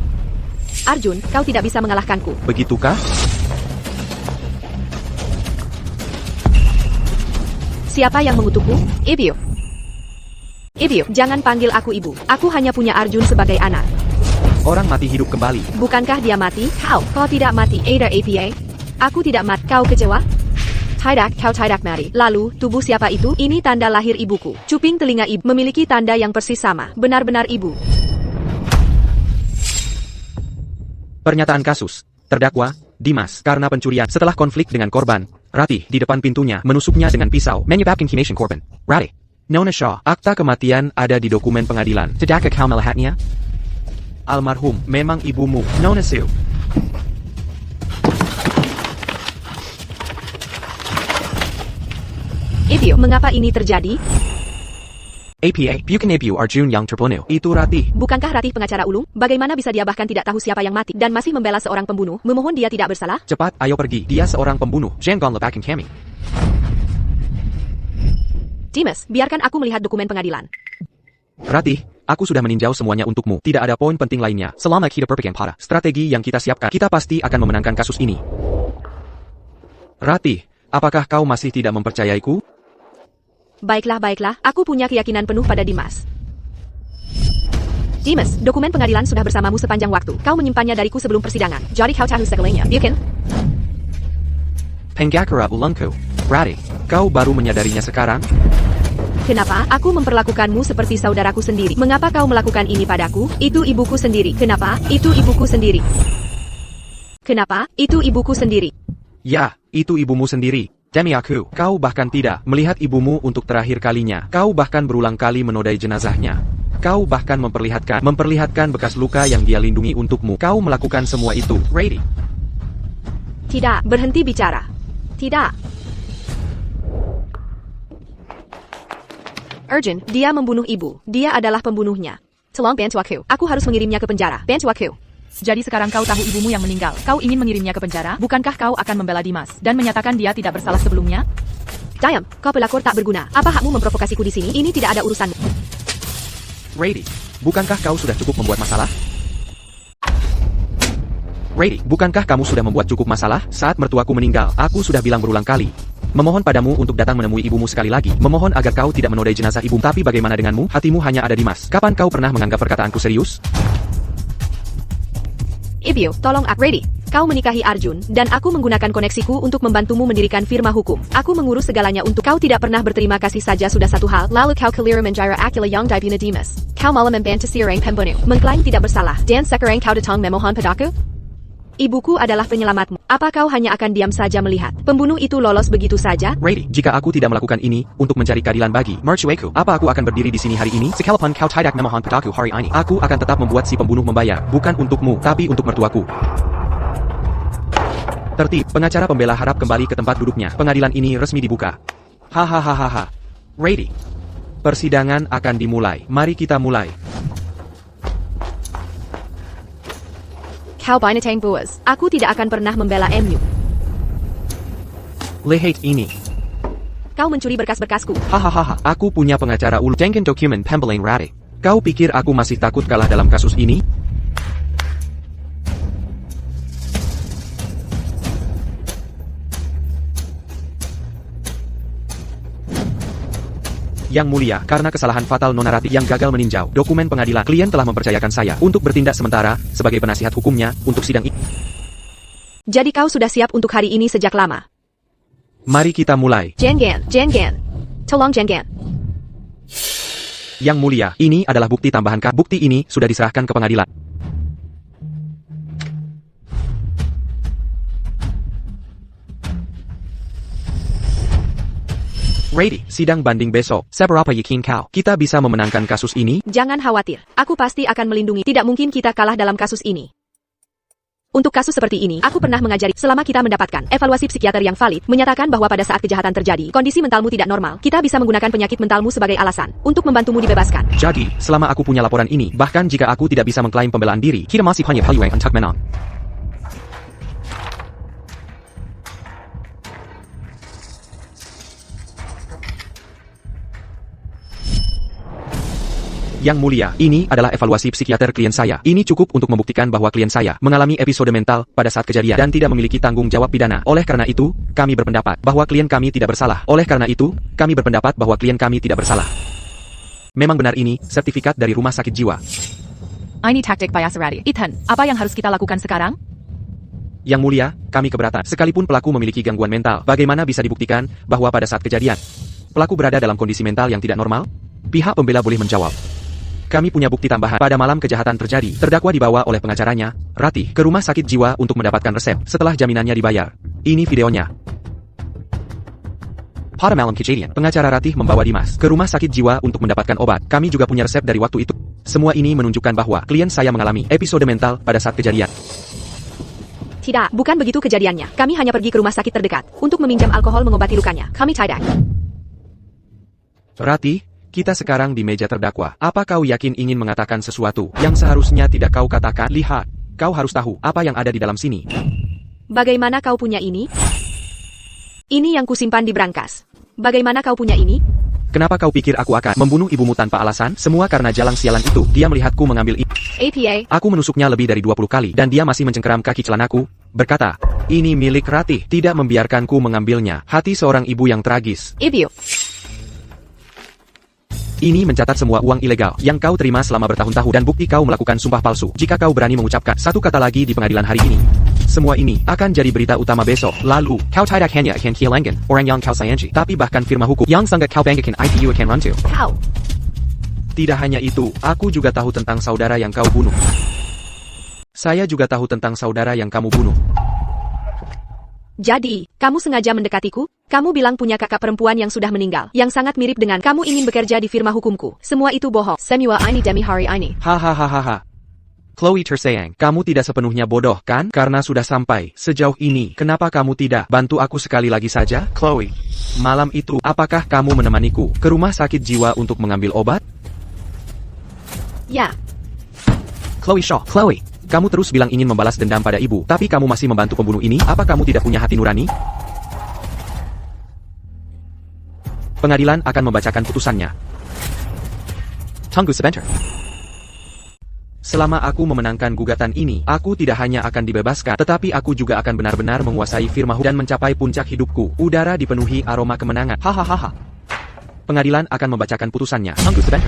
Arjun, kau tidak bisa mengalahkanku. Begitukah? Siapa yang mengutukku? Ibu. Ibu, jangan panggil aku ibu. Aku hanya punya Arjun sebagai anak. Orang mati hidup kembali. Bukankah dia mati? Kau tidak mati. Ada APA? Aku tidak mati. Kau kecewa? Kau tidak mati. Lalu, tubuh siapa itu? Ini tanda lahir ibuku. Cuping telinga ibu memiliki tanda yang persis sama. Benar-benar ibu. Pernyataan kasus. Terdakwa, Dimas, karena pencurian. Setelah konflik dengan korban, Ratih, di depan pintunya, menusuknya dengan pisau. Menyebabkan kematian korban. Ratih. Nona Shaw, akta kematian ada di dokumen pengadilan. Tidakkah kau melihatnya? Almarhum, memang ibumu, Nona Sue. Ibu, mengapa ini terjadi? APA, bukan Ibu Arjun yang terbunuh. Itu Ratih. Bukankah Ratih pengacara ulung? Bagaimana bisa dia bahkan tidak tahu siapa yang mati dan masih membela seorang pembunuh, memohon dia tidak bersalah? Cepat, ayo pergi. Dia seorang pembunuh. Jangan lepakin kami. Dimas, biarkan aku melihat dokumen pengadilan. Ratih, aku sudah meninjau semuanya untukmu. Tidak ada poin penting lainnya. Selama kita berpegang pada strategi yang kita siapkan, kita pasti akan memenangkan kasus ini. Ratih, apakah kau masih tidak mempercayaiku? Baiklah, aku punya keyakinan penuh pada Dimas. Dimas, dokumen pengadilan sudah bersamamu sepanjang waktu. Kau menyimpannya dariku sebelum persidangan. Jadi kau tahu segalanya, bukan? Penggakara ulangku. Ratih, kau baru menyadarinya sekarang? Kenapa aku memperlakukanmu seperti saudaraku sendiri? Mengapa kau melakukan ini padaku? Itu ibuku sendiri. Kenapa? Itu ibuku sendiri. Kenapa? Itu ibuku sendiri. Ya, itu ibumu sendiri. Demi aku, kau bahkan tidak melihat ibumu untuk terakhir kalinya. Kau bahkan berulang kali menodai jenazahnya. Kau bahkan memperlihatkan bekas luka yang dia lindungi untukmu. Kau melakukan semua itu, Rady. Tidak, berhenti bicara. Tidak. Urgent, dia membunuh ibu. Dia adalah pembunuhnya. Tolong bantu aku. Aku harus mengirimnya ke penjara. Bantu aku. Jadi sekarang kau tahu ibumu yang meninggal. Kau ingin mengirimnya ke penjara? Bukankah kau akan membela Dimas dan menyatakan dia tidak bersalah sebelumnya? Diam, kau pelakor tak berguna. Apa hakmu memprovokasiku di sini? Ini tidak ada urusanmu. Rady, bukankah kau sudah cukup membuat masalah? Rady, bukankah kamu sudah membuat cukup masalah? Saat mertuaku meninggal, aku sudah bilang berulang kali. Memohon padamu untuk datang menemui ibumu sekali lagi. Memohon agar kau tidak menodai jenazah ibumu. Tapi bagaimana denganmu? Hatimu hanya ada Dimas. Kapan kau pernah menganggap perkataanku serius? Ibio, tolong aku. Ready. Kau menikahi Arjun, dan aku menggunakan koneksiku untuk membantumu mendirikan firma hukum. Aku mengurus segalanya untuk kau tidak pernah berterima kasih saja sudah satu hal. Lalu kau kelira menjara Akila yang Dibuna Dimas. Kau malah membantu si orang pembunuh. Mengklaim tidak bersalah. Dan sekarang kau datang memohon padaku? Ibuku adalah penyelamatmu. Apa kau hanya akan diam saja melihat pembunuh itu lolos begitu saja? Rady, jika aku tidak melakukan ini untuk mencari keadilan bagi mertuaku, apa aku akan berdiri di sini hari ini? Sekalipun kau tidak memohon padaku hari ini, aku akan tetap membuat si pembunuh membayar, bukan untukmu, tapi untuk mertuaku. Tertib, pengacara pembela harap kembali ke tempat duduknya. Pengadilan ini resmi dibuka. Hahaha. Rady, persidangan akan dimulai. Mari kita mulai. Kau binatang buas. Aku tidak akan pernah membela MU. Lihat ini. Kau mencuri berkas-berkasku. Hahaha, aku punya pengacara ulu. Jengken dokumen pembelain Rady. Kau pikir aku masih takut kalah dalam kasus ini? Yang mulia, karena kesalahan fatal Nona Ratih yang gagal meninjau dokumen pengadilan, klien telah mempercayakan saya untuk bertindak sementara sebagai penasihat hukumnya untuk sidang ini. Jadi kau sudah siap untuk hari ini sejak lama. Mari kita mulai. Jenggen. Tolong Jenggen. Yang mulia, ini adalah bukti tambahan. Bukti ini sudah diserahkan ke pengadilan. Rady, sidang banding besok. Seberapa yakin kau kita bisa memenangkan kasus ini? Jangan khawatir. Aku pasti akan melindungi. Tidak mungkin kita kalah dalam kasus ini. Untuk kasus seperti ini, aku pernah mengajari selama kita mendapatkan evaluasi psikiater yang valid, menyatakan bahwa pada saat kejahatan terjadi, kondisi mentalmu tidak normal, kita bisa menggunakan penyakit mentalmu sebagai alasan untuk membantumu dibebaskan. Jadi, selama aku punya laporan ini, bahkan jika aku tidak bisa mengklaim pembelaan diri, kita masih punya peluang untuk menang. Yang mulia, ini adalah evaluasi psikiater klien saya. Ini cukup untuk membuktikan bahwa klien saya mengalami episode mental pada saat kejadian dan tidak memiliki tanggung jawab pidana. Oleh karena itu, kami berpendapat bahwa klien kami tidak bersalah. Oleh karena itu, kami berpendapat bahwa klien kami tidak bersalah. Memang benar ini sertifikat dari rumah sakit jiwa. Ini taktik bias Rady. Ethan, apa yang harus kita lakukan sekarang? Yang mulia, kami keberatan. Sekalipun pelaku memiliki gangguan mental, bagaimana bisa dibuktikan bahwa pada saat kejadian pelaku berada dalam kondisi mental yang tidak normal? Pihak pembela boleh menjawab. Kami punya bukti tambahan. Pada malam kejahatan terjadi, terdakwa dibawa oleh pengacaranya, Ratih, ke rumah sakit jiwa untuk mendapatkan resep setelah jaminannya dibayar. Ini videonya. Pada malam kejadian, pengacara Ratih membawa Dimas ke rumah sakit jiwa untuk mendapatkan obat. Kami juga punya resep dari waktu itu. Semua ini menunjukkan bahwa klien saya mengalami episode mental pada saat kejadian. Tidak, bukan begitu kejadiannya. Kami hanya pergi ke rumah sakit terdekat untuk meminjam alkohol mengobati lukanya. Kami tidak. Ratih, kita sekarang di meja terdakwa. Apa kau yakin ingin mengatakan sesuatu yang seharusnya tidak kau katakan? Lihat, kau harus tahu apa yang ada di dalam sini. Bagaimana kau punya ini? Ini yang kusimpan di brankas. Bagaimana kau punya ini? Kenapa kau pikir aku akan membunuh ibumu tanpa alasan? Semua karena jalang sialan itu. Dia melihatku mengambil ini. APA. Aku menusuknya lebih dari 20 kali dan dia masih mencengkeram kaki celanaku, berkata, "Ini milik Ratih, tidak membiarkanku mengambilnya." Hati seorang ibu yang tragis. Ibio. Ini mencatat semua uang ilegal yang kau terima selama bertahun-tahun dan bukti kau melakukan sumpah palsu. Jika kau berani mengucapkan satu kata lagi di pengadilan hari ini, semua ini akan jadi berita utama besok. Lalu, kau tidak hanya akan kehilangan orang yang kau sayangi, tapi bahkan firma hukum yang sangat kau banggakan itu akan runtuh. Kau. Tidak hanya itu, aku juga tahu tentang saudara yang kau bunuh. Saya juga tahu tentang saudara yang kamu bunuh. Jadi, kamu sengaja mendekatiku? Kamu bilang punya kakak perempuan yang sudah meninggal, yang sangat mirip dengan kamu ingin bekerja di firma hukumku. Semua itu bohong. Semua ini demi hari ini. Hahaha. Chloe tersayang, kamu tidak sepenuhnya bodoh, kan? Karena sudah sampai sejauh ini, kenapa kamu tidak bantu aku sekali lagi saja? Chloe, malam itu, apakah kamu menemaniku ke rumah sakit jiwa untuk mengambil obat? Ya, Chloe Shaw, Chloe, kamu terus bilang ingin membalas dendam pada ibu, tapi kamu masih membantu pembunuh ini? Apa kamu tidak punya hati nurani? Pengadilan akan membacakan putusannya. Tunggu sebentar. Selama aku memenangkan gugatan ini, aku tidak hanya akan dibebaskan, tetapi aku juga akan benar-benar menguasai firma dan mencapai puncak hidupku. Udara dipenuhi aroma kemenangan. Hahaha. Pengadilan akan membacakan putusannya. Tunggu sebentar.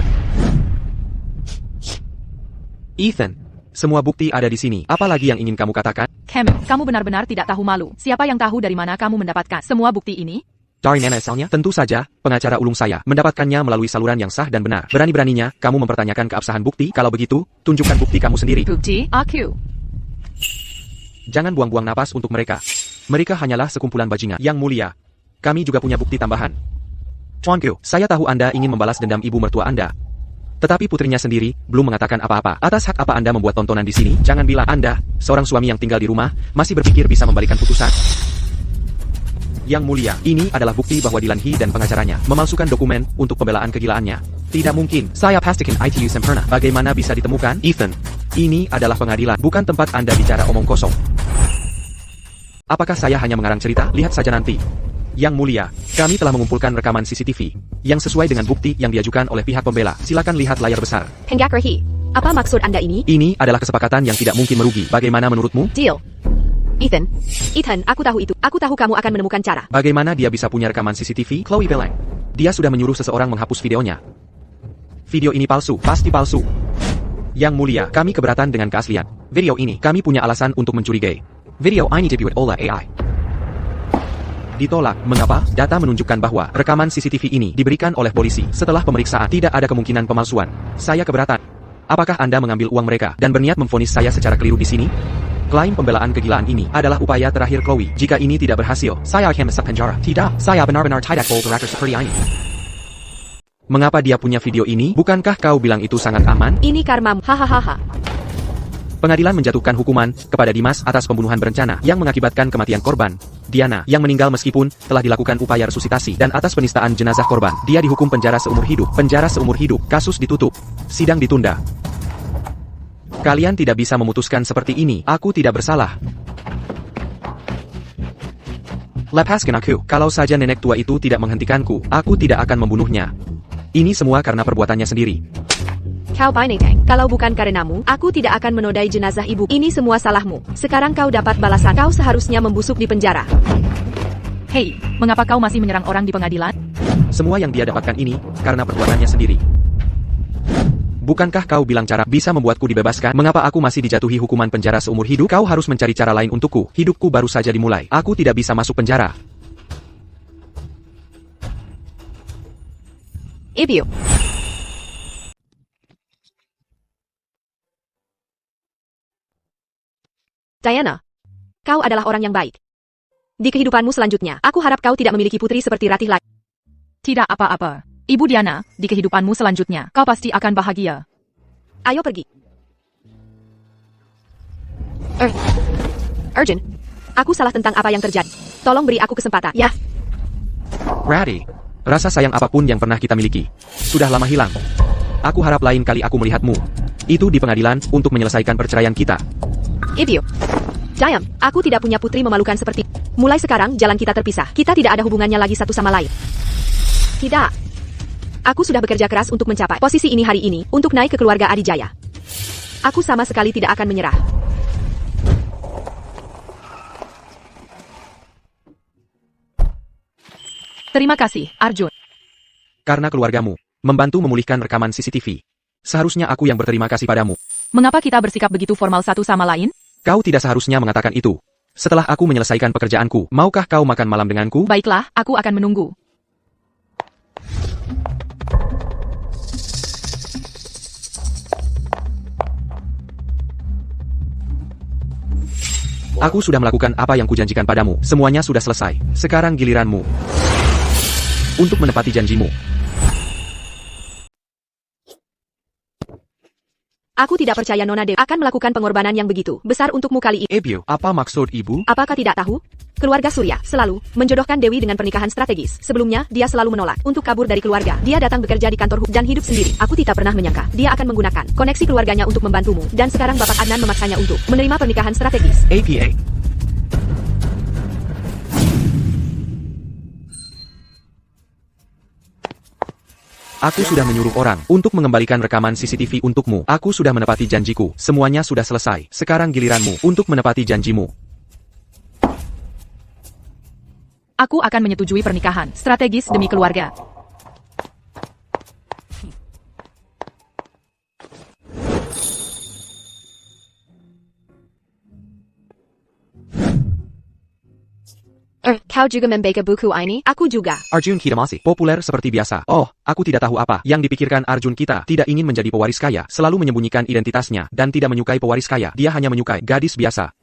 Ethan, semua bukti ada di sini. Apa lagi yang ingin kamu katakan? Camille, kamu benar-benar tidak tahu malu. Siapa yang tahu dari mana kamu mendapatkan semua bukti ini? Dari mana asalnya? Tentu saja, pengacara ulung saya mendapatkannya melalui saluran yang sah dan benar. Berani-beraninya, kamu mempertanyakan keabsahan bukti. Kalau begitu, tunjukkan bukti kamu sendiri. Bukti? Aku. Jangan buang-buang napas untuk mereka. Mereka hanyalah sekumpulan bajingan. Yang mulia, kami juga punya bukti tambahan. Tuanku, saya tahu Anda ingin membalas dendam ibu mertua Anda. Tetapi putrinya sendiri belum mengatakan apa-apa. Atas hak apa Anda membuat tontonan di sini? Jangan bilang Anda, seorang suami yang tinggal di rumah, masih berpikir bisa membalikan putusan. Yang mulia, ini adalah bukti bahwa Dylan He dan pengacaranya memalsukan dokumen untuk pembelaan kegilaannya. Tidak mungkin. Saya pastikan itu sempurna. Bagaimana bisa ditemukan? Ethan, ini adalah pengadilan, bukan tempat Anda bicara omong kosong. Apakah saya hanya mengarang cerita? Lihat saja nanti. Yang mulia, kami telah mengumpulkan rekaman CCTV yang sesuai dengan bukti yang diajukan oleh pihak pembela. Silakan lihat layar besar. Penggak Rahi. Apa maksud Anda ini? Ini adalah kesepakatan yang tidak mungkin merugi. Bagaimana menurutmu? Deal. Ethan, aku tahu itu. Aku tahu kamu akan menemukan cara. Bagaimana dia bisa punya rekaman CCTV? Chloe bilang, dia sudah menyuruh seseorang menghapus videonya. Video ini palsu, pasti palsu. Yang mulia, kami keberatan dengan keaslian. Video ini, kami punya alasan untuk mencurigai. Video ini dibuat oleh AI. Ditolak. Mengapa? Data menunjukkan bahwa rekaman CCTV ini diberikan oleh polisi. Setelah pemeriksaan, tidak ada kemungkinan pemalsuan. Saya keberatan. Apakah Anda mengambil uang mereka dan berniat memvonis saya secara keliru di sini? Klaim pembelaan kegilaan ini adalah upaya terakhir Chloe. Jika ini tidak berhasil, saya akan masuk penjara. Tidak, saya benar-benar tidak mau berakhir seperti ini. Mengapa dia punya video ini? Bukankah kau bilang itu sangat aman? Ini karmamu. Hahaha. Pengadilan menjatuhkan hukuman kepada Dimas atas pembunuhan berencana yang mengakibatkan kematian korban, Diana, yang meninggal meskipun telah dilakukan upaya resusitasi, dan atas penistaan jenazah korban. Dia dihukum penjara seumur hidup. Penjara seumur hidup. Kasus ditutup. Sidang ditunda. Kalian tidak bisa memutuskan seperti ini. Aku tidak bersalah. Lepaskan aku. Kalau saja nenek tua itu tidak menghentikanku, aku tidak akan membunuhnya. Ini semua karena perbuatannya sendiri. Kau Binatang. Kalau bukan karenamu, aku tidak akan menodai jenazah ibu. Ini semua salahmu. Sekarang kau dapat balasan. Kau seharusnya membusuk di penjara. Hei, mengapa kau masih menyerang orang di pengadilan? Semua yang dia dapatkan ini karena perbuatannya sendiri. Bukankah kau bilang cara bisa membuatku dibebaskan? Mengapa aku masih dijatuhi hukuman penjara seumur hidup? Kau harus mencari cara lain untukku. Hidupku baru saja dimulai. Aku tidak bisa masuk penjara. Ibyu. Diana, kau adalah orang yang baik. Di kehidupanmu selanjutnya, aku harap kau tidak memiliki putri seperti Ratih lagi. Tidak apa-apa. Ibu Diana, di kehidupanmu selanjutnya, kau pasti akan bahagia. Ayo pergi. Urgent. Aku salah tentang apa yang terjadi. Tolong beri aku kesempatan, ya. Ratih, rasa sayang apapun yang pernah kita miliki sudah lama hilang. Aku harap lain kali aku melihatmu. Itu di pengadilan untuk menyelesaikan perceraian kita. Ibyu. Diam, aku tidak punya putri memalukan seperti. Mulai sekarang jalan kita terpisah. Kita tidak ada hubungannya lagi satu sama lain. Tidak. Aku sudah bekerja keras untuk mencapai posisi ini hari ini, untuk naik ke keluarga Adijaya. Aku sama sekali tidak akan menyerah. Terima kasih, Arjun. Karena keluargamu membantu memulihkan rekaman CCTV. Seharusnya aku yang berterima kasih padamu. Mengapa kita bersikap begitu formal satu sama lain? Kau tidak seharusnya mengatakan itu. Setelah aku menyelesaikan pekerjaanku, maukah kau makan malam denganku? Baiklah, aku akan menunggu. Aku sudah melakukan apa yang kujanjikan padamu. Semuanya sudah selesai. Sekarang giliranmu untuk menepati janjimu. Aku tidak percaya Nona Dewi akan melakukan pengorbanan yang begitu besar untukmu kali ini. Ibu, apa maksud ibu? Apakah tidak tahu? Keluarga Surya selalu menjodohkan Dewi dengan pernikahan strategis. Sebelumnya, dia selalu menolak untuk kabur dari keluarga. Dia datang bekerja di kantor dan hidup sendiri. Aku tidak pernah menyangka dia akan menggunakan koneksi keluarganya untuk membantumu. Dan sekarang Bapak Adnan memaksanya untuk menerima pernikahan strategis. APA. Aku sudah menyuruh orang untuk mengembalikan rekaman CCTV untukmu. Aku sudah menepati janjiku. Semuanya sudah selesai. Sekarang giliranmu untuk menepati janjimu. Aku akan menyetujui pernikahan strategis demi keluarga. Kau juga membaca buku ini? Aku juga. Arjun Kitamasi, populer seperti biasa. Oh, aku tidak tahu apa yang dipikirkan Arjun kita. Tidak ingin menjadi pewaris kaya, selalu menyembunyikan identitasnya, dan tidak menyukai pewaris kaya. Dia hanya menyukai gadis biasa.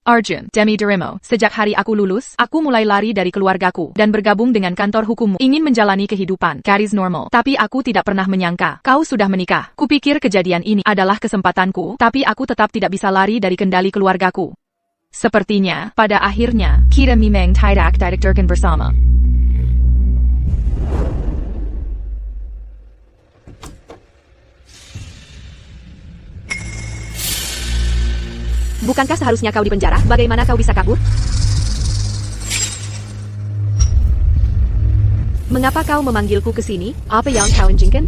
Arjun, Demi Dorimo, sejak hari aku lulus, aku mulai lari dari keluargaku dan bergabung dengan kantor hukummu. Ingin menjalani kehidupan garis normal, tapi aku tidak pernah menyangka kau sudah menikah. Kupikir kejadian ini adalah kesempatanku, tapi aku tetap tidak bisa lari dari kendali keluargaku. Sepertinya, pada akhirnya, kita memang tidak ditakdirkan bersama. Bukankah seharusnya kau dipenjara? Bagaimana kau bisa kabur? Mengapa kau memanggilku ke sini? Apa yang kau inginkan?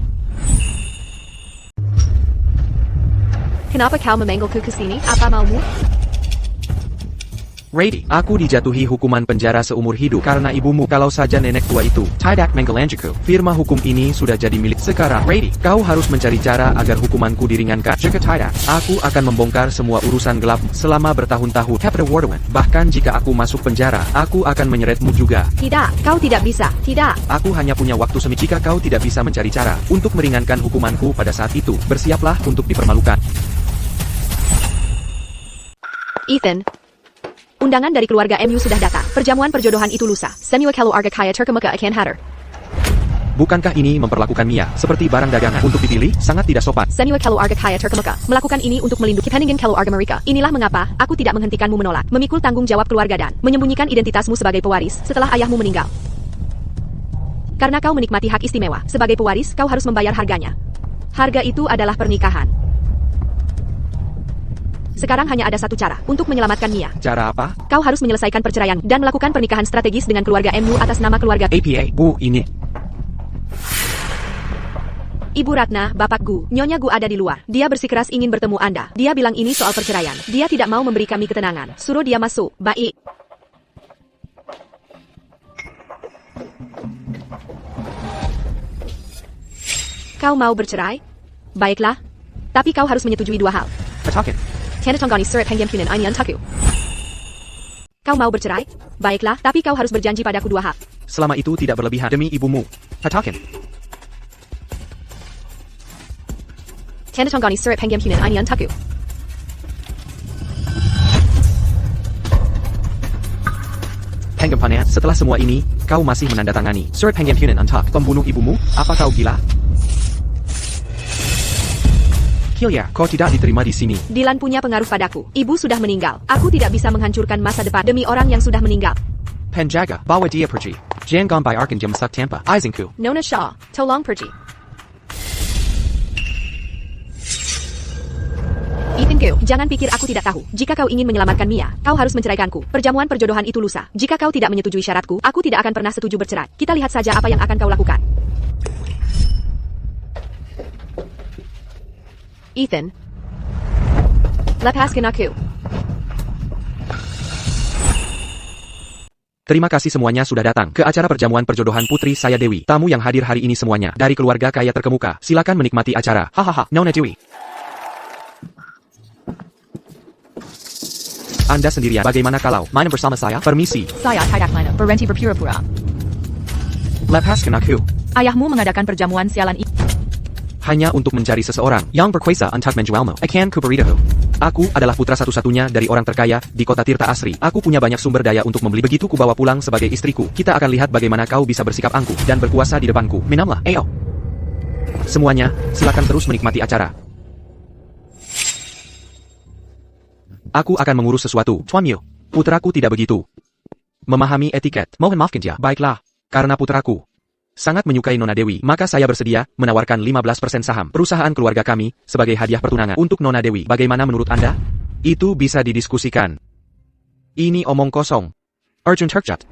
Kenapa kau memanggilku ke sini? Apa maumu? Rady, aku dijatuhi hukuman penjara seumur hidup karena ibumu. Kalau saja nenek tua itu tidak menggelanjiku, firma hukum ini sudah jadi milik sekarang. Rady, kau harus mencari cara agar hukumanku diringankan. Jika tidak, aku akan membongkar semua urusan gelap selama bertahun-tahun. Capital Warden. Bahkan jika aku masuk penjara, aku akan menyeretmu juga. Tidak, kau tidak bisa. Tidak. Aku hanya punya waktu seminggu. Jika kau tidak bisa mencari cara untuk meringankan hukumanku pada saat itu, bersiaplah untuk dipermalukan. Ethan. Undangan dari keluarga MU sudah datang. Perjamuan perjodohan itu lusa. Semua keluarga kaya terkemuka akan hadir. Bukankah ini memperlakukan Mia seperti barang dagangan untuk dipilih? Sangat tidak sopan. Semua keluarga kaya terkemuka melakukan ini untuk melindungi kepentingan keluarga mereka. Inilah mengapa aku tidak menghentikanmu menolak, memikul tanggung jawab keluarga dan menyembunyikan identitasmu sebagai pewaris setelah ayahmu meninggal. Karena kau menikmati hak istimewa sebagai pewaris, kau harus membayar harganya. Harga itu adalah pernikahan. Sekarang hanya ada satu cara untuk menyelamatkan Mia. Cara apa? Kau harus menyelesaikan perceraian dan melakukan pernikahan strategis dengan keluarga MU atas nama keluarga APA. Bu, ini. Ibu Ratna, Bapak Gu, Nyonya Gu ada di luar. Dia bersikeras ingin bertemu Anda. Dia bilang ini soal perceraian. Dia tidak mau memberi kami ketenangan. Suruh dia masuk. Baik. Kau mau bercerai? Baiklah. Tapi kau harus menyetujui dua hal. Patakin. Tanatanggani surat pengyampunan ini untukku. Kau mau bercerai? Baiklah, tapi kau harus berjanji padaku dua hal. Selama itu tidak berlebihan demi ibumu. Patakin. Tanatanggani surat pengyampunan ini untukku. Penggampanan, setelah semua ini, kau masih menandatangani surat pengampunan untuk pembunuh ibumu? Apa kau gila? Hilya, kau tidak diterima di sini. Dylan punya pengaruh padaku. Ibu sudah meninggal. Aku tidak bisa menghancurkan masa depan demi orang yang sudah meninggal. Penjaga, bawa dia pergi. Jangan bayarkan dia masuk tanpa izinku. Nona Shaw, tolong pergi. Ethanku, jangan pikir aku tidak tahu. Jika kau ingin menyelamatkan Mia, kau harus menceraikanku. Perjamuan perjodohan itu lusa. Jika kau tidak menyetujui syaratku, aku tidak akan pernah setuju bercerai. Kita lihat saja apa yang akan kau lakukan. Ethan. Lepaskan aku. Terima kasih semuanya sudah datang ke acara perjamuan perjodohan putri saya Dewi. Tamu yang hadir hari ini semuanya dari keluarga kaya terkemuka. Silakan menikmati acara. Hahaha, Nona Dewi. Anda sendirian. Bagaimana kalau main bersama saya? Permisi. Saya tidak main, berhenti berpura-pura. Lepaskan aku. Ayahmu mengadakan perjamuan sialan ini Hanya untuk mencari seseorang yang berkuasa untuk menjualmu. Akan kuberitahu. Aku adalah putra satu-satunya dari orang terkaya di kota Tirta Asri. Aku punya banyak sumber daya untuk membeli. Begitu ku bawa pulang sebagai istriku, kita akan lihat bagaimana kau bisa bersikap angkuh dan berkuasa di depanku. Minamlah, ayo. Semuanya, silakan terus menikmati acara. Aku akan mengurus sesuatu. Tuan Yu, putraku tidak begitu memahami etiket. Mohon maafkan dia. Baiklah, karena putraku sangat menyukai Nona Dewi, maka saya bersedia menawarkan 15% saham perusahaan keluarga kami sebagai hadiah pertunangan untuk Nona Dewi. Bagaimana menurut Anda? Itu bisa didiskusikan. Ini omong kosong. Arjun terkejut.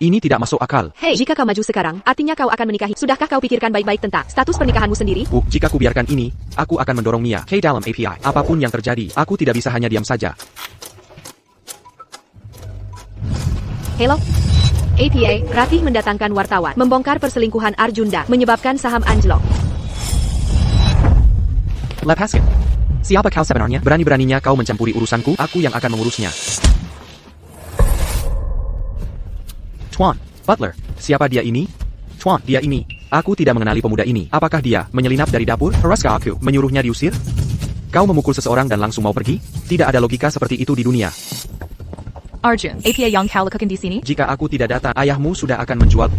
Ini tidak masuk akal. Hei, jika kau maju sekarang, artinya kau akan menikahi. Sudahkah kau pikirkan baik-baik tentang status pernikahanmu sendiri? Jika ku biarkan ini, aku akan mendorong Mia ke dalam API. Apapun yang terjadi, aku tidak bisa hanya diam saja. Hello? APA, Ratih mendatangkan wartawan, membongkar perselingkuhan Arjunda, menyebabkan saham anjlok. Lepaskan. Siapa kau sebenarnya? Berani-beraninya kau mencampuri urusanku, aku yang akan mengurusnya. Tuan, Butler, siapa dia ini? Tuan, dia ini. Aku tidak mengenali pemuda ini. Apakah dia menyelinap dari dapur? Haruskah aku menyuruhnya diusir? Kau memukul seseorang dan langsung mau pergi? Tidak ada logika seperti itu di dunia. Arjun, APA yang kau lakukan di sini? Jika aku tidak datang, ayahmu sudah akan menjual.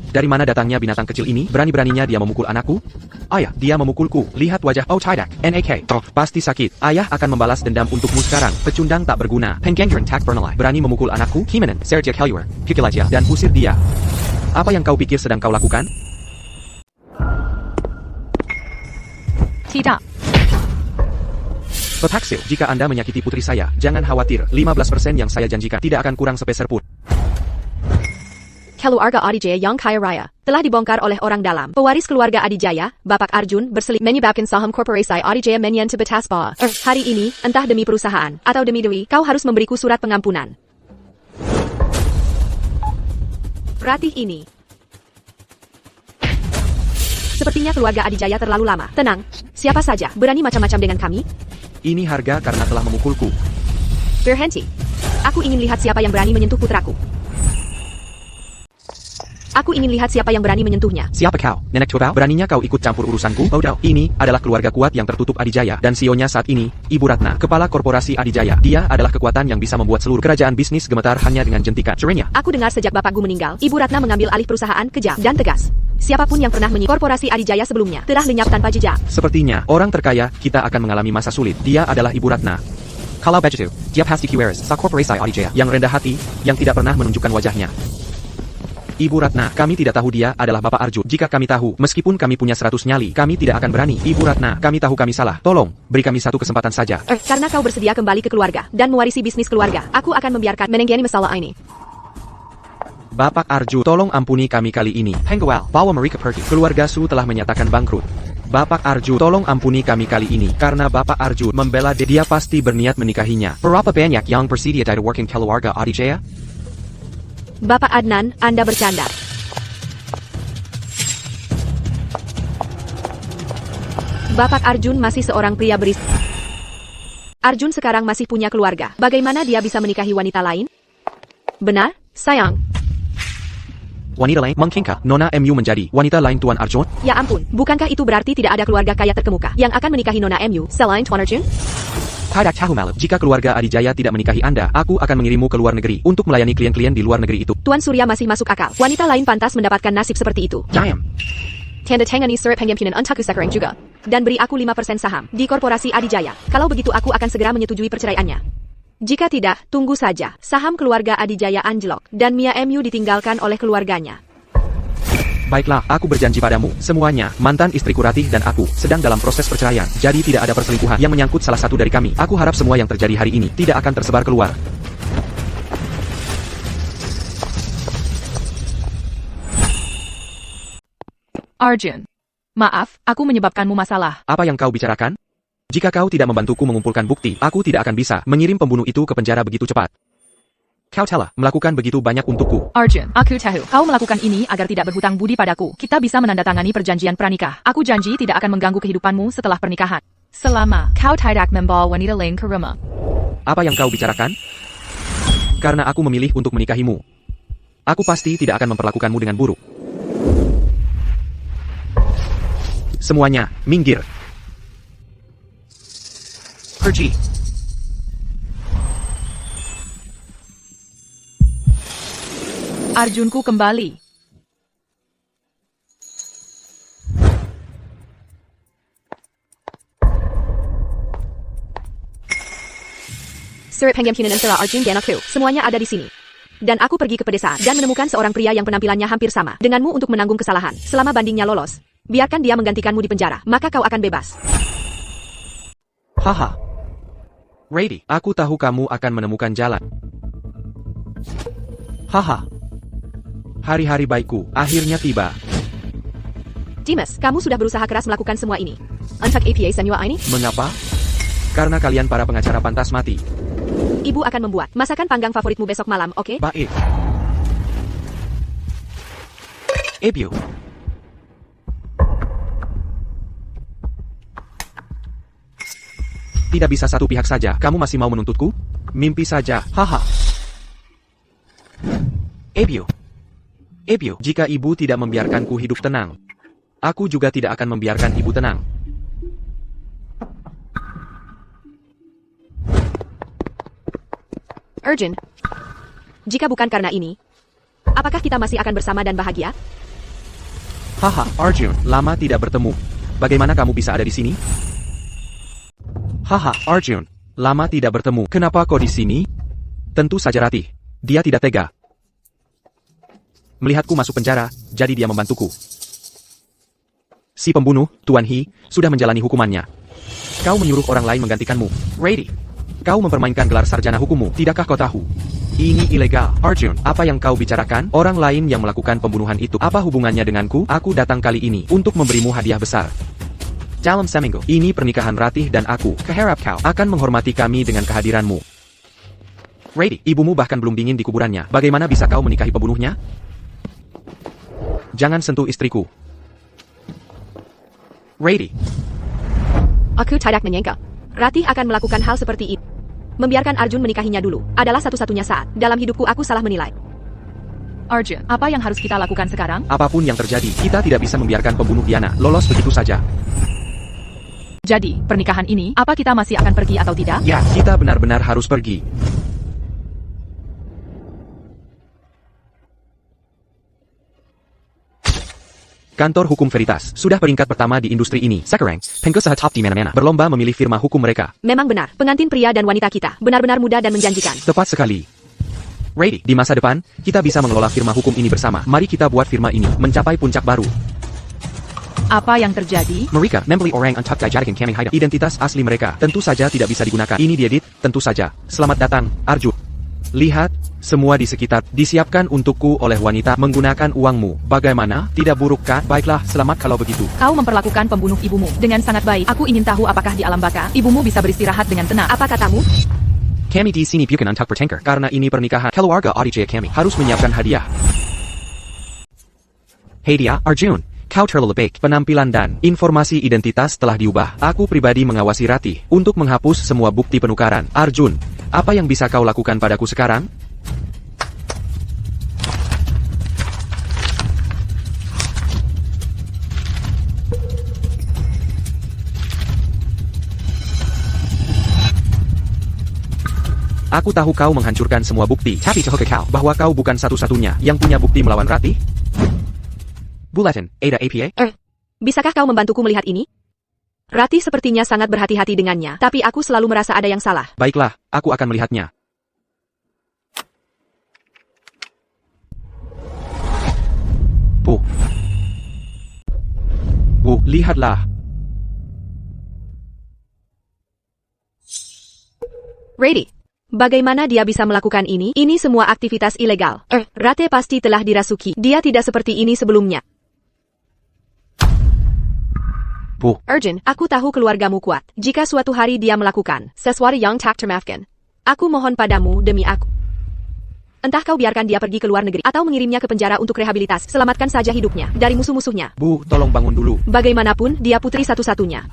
Dari mana datangnya binatang kecil ini? Berani-beraninya dia memukul anakku? Ayah, dia memukulku. Lihat wajah. Oh, tidak. NAK. Toh, pasti sakit. Ayah akan membalas dendam untukmu sekarang. Pecundang tak berguna. Pengganggeran tak bernilai. Berani memukul anakku? Himenan, Sergej Helluer, Kikilajia, dan usir dia. Apa yang kau pikir sedang kau lakukan? Tidak. Petaksil, jika Anda menyakiti putri saya, jangan khawatir. 15% yang saya janjikan tidak akan kurang sepeser pun. Keluarga Adijaya yang kaya raya telah dibongkar oleh orang dalam. Pewaris keluarga Adijaya, Bapak Arjun, berselisih menyebabkan saham korporasi Adijaya menyentuh batas bawah. Hari ini, entah demi perusahaan atau demi Dewi, kau harus memberiku surat pengampunan. Ratih ini. Sepertinya keluarga Adijaya terlalu lama. Tenang, siapa saja berani macam-macam dengan kami? Ini harga karena telah memukulku. Berhenti. Aku ingin lihat siapa yang berani menyentuh putraku. Aku ingin lihat siapa yang berani menyentuhnya. Siapa kau? Nenek tua? Beraninya kau ikut campur urusanku? Bodoh. Ini adalah keluarga kuat yang tertutup Adijaya. Dan CEO-nya saat ini, Ibu Ratna, kepala korporasi Adijaya. Dia adalah kekuatan yang bisa membuat seluruh kerajaan bisnis gemetar hanya dengan jentikan jarinya. Aku dengar sejak bapakku meninggal, Ibu Ratna mengambil alih perusahaan kejam dan tegas. Siapapun yang pernah menyinggung korporasi Adijaya sebelumnya, telah lenyap tanpa jejak. Sepertinya, orang terkaya, kita akan mengalami masa sulit. Dia adalah Ibu Ratna. Kalau begitu, dia pasti kiweris, sa korporasi Adijaya, yang rendah hati, yang tidak pernah menunjukkan wajahnya. Ibu Ratna, kami tidak tahu dia adalah Bapak Arjun. Jika kami tahu, meskipun kami punya 100 nyali, kami tidak akan berani. Ibu Ratna, kami tahu kami salah. Tolong, beri kami satu kesempatan saja. Karena kau bersedia kembali ke keluarga dan mewarisi bisnis keluarga, aku akan membiarkan menenggani masalah ini. Bapak Arjun, tolong ampuni kami kali ini. Henggwal, bawa mereka pergi. Keluarga Su telah menyatakan bangkrut. Bapak Arjun, tolong ampuni kami kali ini. Karena Bapak Arjun membela dia pasti berniat menikahinya. Berapa banyak yang bersedia dari working keluarga Adijaya? Bapak Adnan, Anda bercanda. Bapak Arjun masih seorang pria beristri. Arjun sekarang masih punya keluarga. Bagaimana dia bisa menikahi wanita lain? Benar, sayang. Wanita lain? Mungkinkah Nona MU menjadi wanita lain Tuan Arjun? Ya ampun, bukankah itu berarti tidak ada keluarga kaya terkemuka yang akan menikahi Nona MU selain Tuan Arjun? Tidak tahu malam. Jika keluarga Adijaya tidak menikahi Anda, aku akan mengirimmu ke luar negeri untuk melayani klien-klien di luar negeri itu. Tuan Surya masih masuk akal. Wanita lain pantas mendapatkan nasib seperti itu. Jam. Tanda tangani surat pengampunan untukku sekarang juga. Dan beri aku 5% saham di korporasi Adijaya. Kalau begitu aku akan segera menyetujui perceraiannya. Jika tidak, tunggu saja. Saham keluarga Adijaya anjlok dan Mia MU ditinggalkan oleh keluarganya. Baiklah, aku berjanji padamu, semuanya, mantan istriku Ratih dan aku, sedang dalam proses perceraian. Jadi tidak ada perselingkuhan yang menyangkut salah satu dari kami. Aku harap semua yang terjadi hari ini tidak akan tersebar keluar. Arjun. Maaf, aku menyebabkanmu masalah. Apa yang kau bicarakan? Jika kau tidak membantuku mengumpulkan bukti, aku tidak akan bisa mengirim pembunuh itu ke penjara begitu cepat. Kau telah melakukan begitu banyak untukku. Arjun, aku tahu. Kau melakukan ini agar tidak berhutang budi padaku. Kita bisa menandatangani perjanjian pranikah. Aku janji tidak akan mengganggu kehidupanmu setelah pernikahan. Selama kau tidak membawa wanita lain ke rumah. Apa yang kau bicarakan? Karena aku memilih untuk menikahimu. Aku pasti tidak akan memperlakukanmu dengan buruk. Semuanya, minggir. Pergi. Arjunku kembali. Sirip Hengyam Hunan Antara Arjun dan aku, semuanya ada di sini. Dan aku pergi ke pedesaan dan menemukan seorang pria yang penampilannya hampir sama denganmu untuk menanggung kesalahan. Selama bandingnya lolos, biarkan dia menggantikanmu di penjara, maka kau akan bebas. Haha. Ready, aku tahu kamu akan menemukan jalan. Haha. Hari-hari baikku akhirnya tiba. Dimas, kamu sudah berusaha keras melakukan semua ini. Untuk APA semua ini, Mengapa? Karena kalian para pengacara pantas mati. ibu akan membuat masakan panggang favoritmu besok malam, oke? Baik. Ebio. Tidak bisa satu pihak saja. Kamu masih mau menuntutku? Mimpi saja. Haha. Ebio. Ebio, jika ibu tidak membiarkanku hidup tenang, aku juga tidak akan membiarkan ibu tenang. Arjun, jika bukan karena ini, apakah kita masih akan bersama dan bahagia? Haha, Arjun, lama tidak bertemu. Bagaimana kamu bisa ada di sini? Haha, Arjun, lama tidak bertemu. Kenapa kau di sini? Tentu saja Ratih. Dia tidak tega. Melihatku masuk penjara, jadi dia membantuku. Si pembunuh, Tuan He, sudah menjalani hukumannya. Kau menyuruh orang lain menggantikanmu. Ready. Kau mempermainkan gelar sarjana hukummu, tidakkah kau tahu? Ini ilegal. Arjun, apa yang kau bicarakan? Orang lain yang melakukan pembunuhan itu, apa hubungannya denganku? Aku datang kali ini untuk memberimu hadiah besar. Dalam seminggu, ini pernikahan Ratih dan aku. Kuharap kau akan menghormati kami dengan kehadiranmu. Ready, ibumu bahkan belum dingin di kuburannya. Bagaimana bisa kau menikahi pembunuhnya? Jangan sentuh istriku. Ready. Aku tidak menyangka Ratih akan melakukan hal seperti itu. Membiarkan Arjun menikahinya dulu adalah satu-satunya saat dalam hidupku aku salah menilai. Arjun, apa yang harus kita lakukan sekarang? Apapun yang terjadi, kita tidak bisa membiarkan pembunuh Diana lolos begitu saja. Jadi, pernikahan ini, apa kita masih akan pergi atau tidak? Ya, kita benar-benar harus pergi. Kantor Hukum Veritas sudah peringkat pertama di industri ini. Sekarang, pengusaha top di mana-mana berlomba memilih firma hukum mereka. Memang benar, pengantin pria dan wanita kita benar-benar muda dan menjanjikan. Tepat sekali. Ready, di masa depan, kita bisa mengelola firma hukum ini bersama. Mari kita buat firma ini mencapai puncak baru. Apa yang terjadi? Mereka membeli orang untuk dijadikan kami hidup. Identitas asli mereka tentu saja tidak bisa digunakan. Ini diedit, tentu saja. Selamat datang, Arjun. Lihat, semua di sekitar disiapkan untukku oleh wanita menggunakan uangmu. Bagaimana? Tidak buruk kan? Baiklah, selamat kalau begitu. Kau memperlakukan pembunuh ibumu dengan sangat baik. Aku ingin tahu apakah di alam baka, ibumu bisa beristirahat dengan tenang. Apa katamu? Kami di sini bukan untuk bertengkar. Karena ini pernikahan, keluarga Aditya kami harus menyiapkan hadiah. Hei dia, Arjun. Kau terlalu baik. Penampilan dan informasi identitas telah diubah. Aku pribadi mengawasi Ratih untuk menghapus semua bukti penukaran. Arjun, apa yang bisa kau lakukan padaku sekarang? Aku tahu kau menghancurkan semua bukti, tapi tahukah kau bahwa kau bukan satu-satunya yang punya bukti melawan Ratih? Bulletin, Ada APA? Bisakah kau membantuku melihat ini? Ratih sepertinya sangat berhati-hati dengannya, tapi aku selalu merasa ada yang salah. Baiklah, aku akan melihatnya. Lihatlah. Ready. Bagaimana dia bisa melakukan ini? Ini semua aktivitas ilegal. Ratih pasti telah dirasuki. Dia tidak seperti ini sebelumnya. Arjun, aku tahu keluargamu kuat. Jika suatu hari dia melakukan sesuatu yang tak termaafkan, aku mohon padamu demi aku. Entah kau biarkan dia pergi ke luar negeri atau mengirimnya ke penjara untuk rehabilitas. Selamatkan saja hidupnya dari musuh-musuhnya. Bu, tolong bangun dulu. Bagaimanapun, dia putri satu-satunya.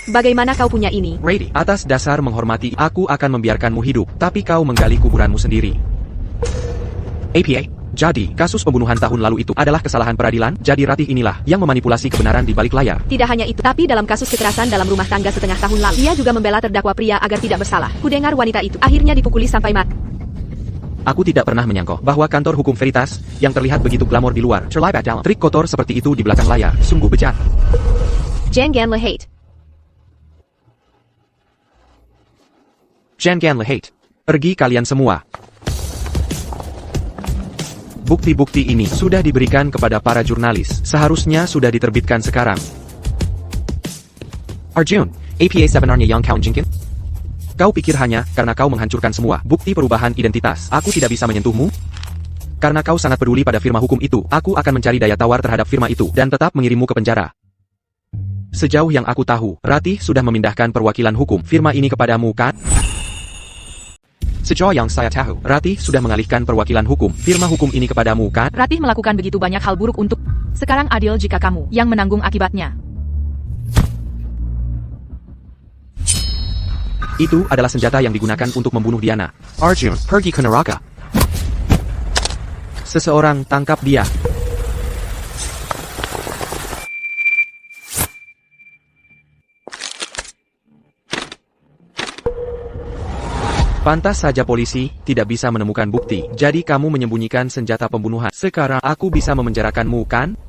Bagaimana kau punya ini? Ready, atas dasar menghormati, aku akan membiarkanmu hidup, tapi kau menggali kuburanmu sendiri. APA, Jadi, kasus pembunuhan tahun lalu itu adalah kesalahan peradilan, jadi Ratih inilah yang memanipulasi kebenaran di balik layar. Tidak hanya itu, tapi dalam kasus kekerasan dalam rumah tangga setengah tahun lalu, ia juga membela terdakwa pria agar tidak bersalah. Kudengar wanita itu akhirnya dipukuli sampai mati. Aku tidak pernah menyangka bahwa kantor hukum Veritas, yang terlihat begitu glamor di luar, terlibat dalam trik kotor seperti itu di belakang layar. Sungguh bejat. Jangan hate. Jangan hate. Pergi kalian semua. Bukti-bukti ini sudah diberikan kepada para jurnalis. Seharusnya sudah diterbitkan sekarang. Arjun, APA sebenarnya yang kau jingkin? Kau pikir hanya karena kau menghancurkan semua bukti perubahan identitas, aku tidak bisa menyentuhmu? Karena kau sangat peduli pada firma hukum itu, aku akan mencari daya tawar terhadap firma itu dan tetap mengirimmu ke penjara. Sejauh yang aku tahu, Ratih sudah memindahkan perwakilan hukum firma ini kepadamu, kan? Sejauh yang saya tahu, Ratih sudah mengalihkan perwakilan hukum firma hukum ini kepadamu, kan? Ratih melakukan begitu banyak hal buruk untuk... Sekarang adil jika kamu yang menanggung akibatnya. Itu adalah senjata yang digunakan untuk membunuh Diana. Arjun, pergi ke neraka. Seseorang tangkap dia. Pantas saja polisi tidak bisa menemukan bukti, jadi kamu menyembunyikan senjata pembunuhan. Sekarang aku bisa memenjarakanmu, kan?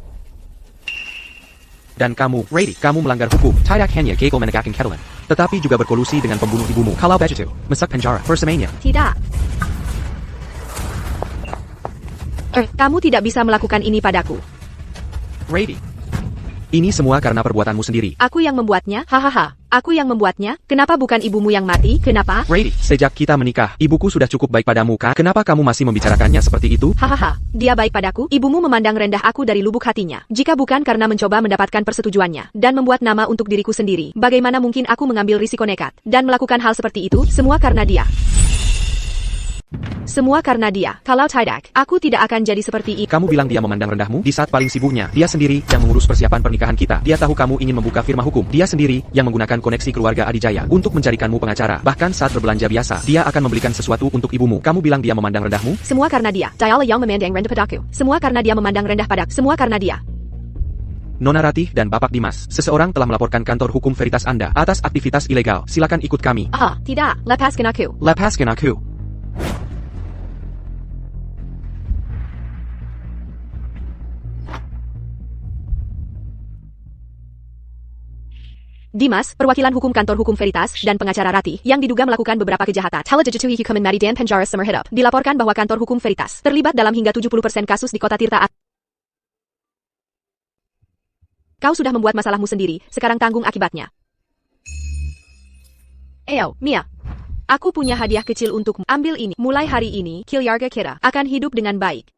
Dan kamu, Rady, kamu melanggar hukum. Tidak hanya gagal menegakkan keadilan, tetapi juga berkolusi dengan pembunuh ibumu. Kalau begitu, masuk penjara bersamanya. Tidak. Kamu tidak bisa melakukan ini padaku. Rady, ini semua karena perbuatanmu sendiri. Aku yang membuatnya, hahaha. Aku yang membuatnya, kenapa bukan ibumu yang mati, kenapa? Rady, sejak kita menikah, ibuku sudah cukup baik padamu, kan? Kenapa kamu masih membicarakannya seperti itu? Hahaha, dia baik padaku, ibumu memandang rendah aku dari lubuk hatinya. Jika bukan karena mencoba mendapatkan persetujuannya, dan membuat nama untuk diriku sendiri, bagaimana mungkin aku mengambil risiko nekat, dan melakukan hal seperti itu, semua karena dia. Semua karena dia. Kalau tidak, aku tidak akan jadi seperti ini. Kamu bilang dia memandang rendahmu di saat paling sibuknya. Dia sendiri yang mengurus persiapan pernikahan kita. Dia tahu kamu ingin membuka firma hukum. Dia sendiri yang menggunakan koneksi keluarga Adijaya untuk mencarikanmu pengacara. Bahkan saat berbelanja biasa, dia akan membelikan sesuatu untuk ibumu. Kamu bilang dia memandang rendahmu? Semua karena dia. Dialah yang memandang rendah padaku. Semua karena dia memandang rendah padaku. Semua karena dia. Nona Ratih dan Bapak Dimas, seseorang telah melaporkan kantor hukum Veritas Anda atas aktivitas ilegal. Silakan ikut kami. Tidak. Lepaskan aku. Lepaskan aku. Dimas, perwakilan hukum kantor hukum Veritas, dan pengacara Ratih, yang diduga melakukan beberapa kejahatan. Telejujutui hukuman mati dan penjara seumur hidup. Dilaporkan bahwa kantor hukum Veritas terlibat dalam hingga 70% kasus di kota Tirta. Kau sudah membuat masalahmu sendiri, sekarang tanggung akibatnya. Mia. Aku punya hadiah kecil untukmu. Ambil ini. Mulai hari ini, keluarga kita akan hidup dengan baik.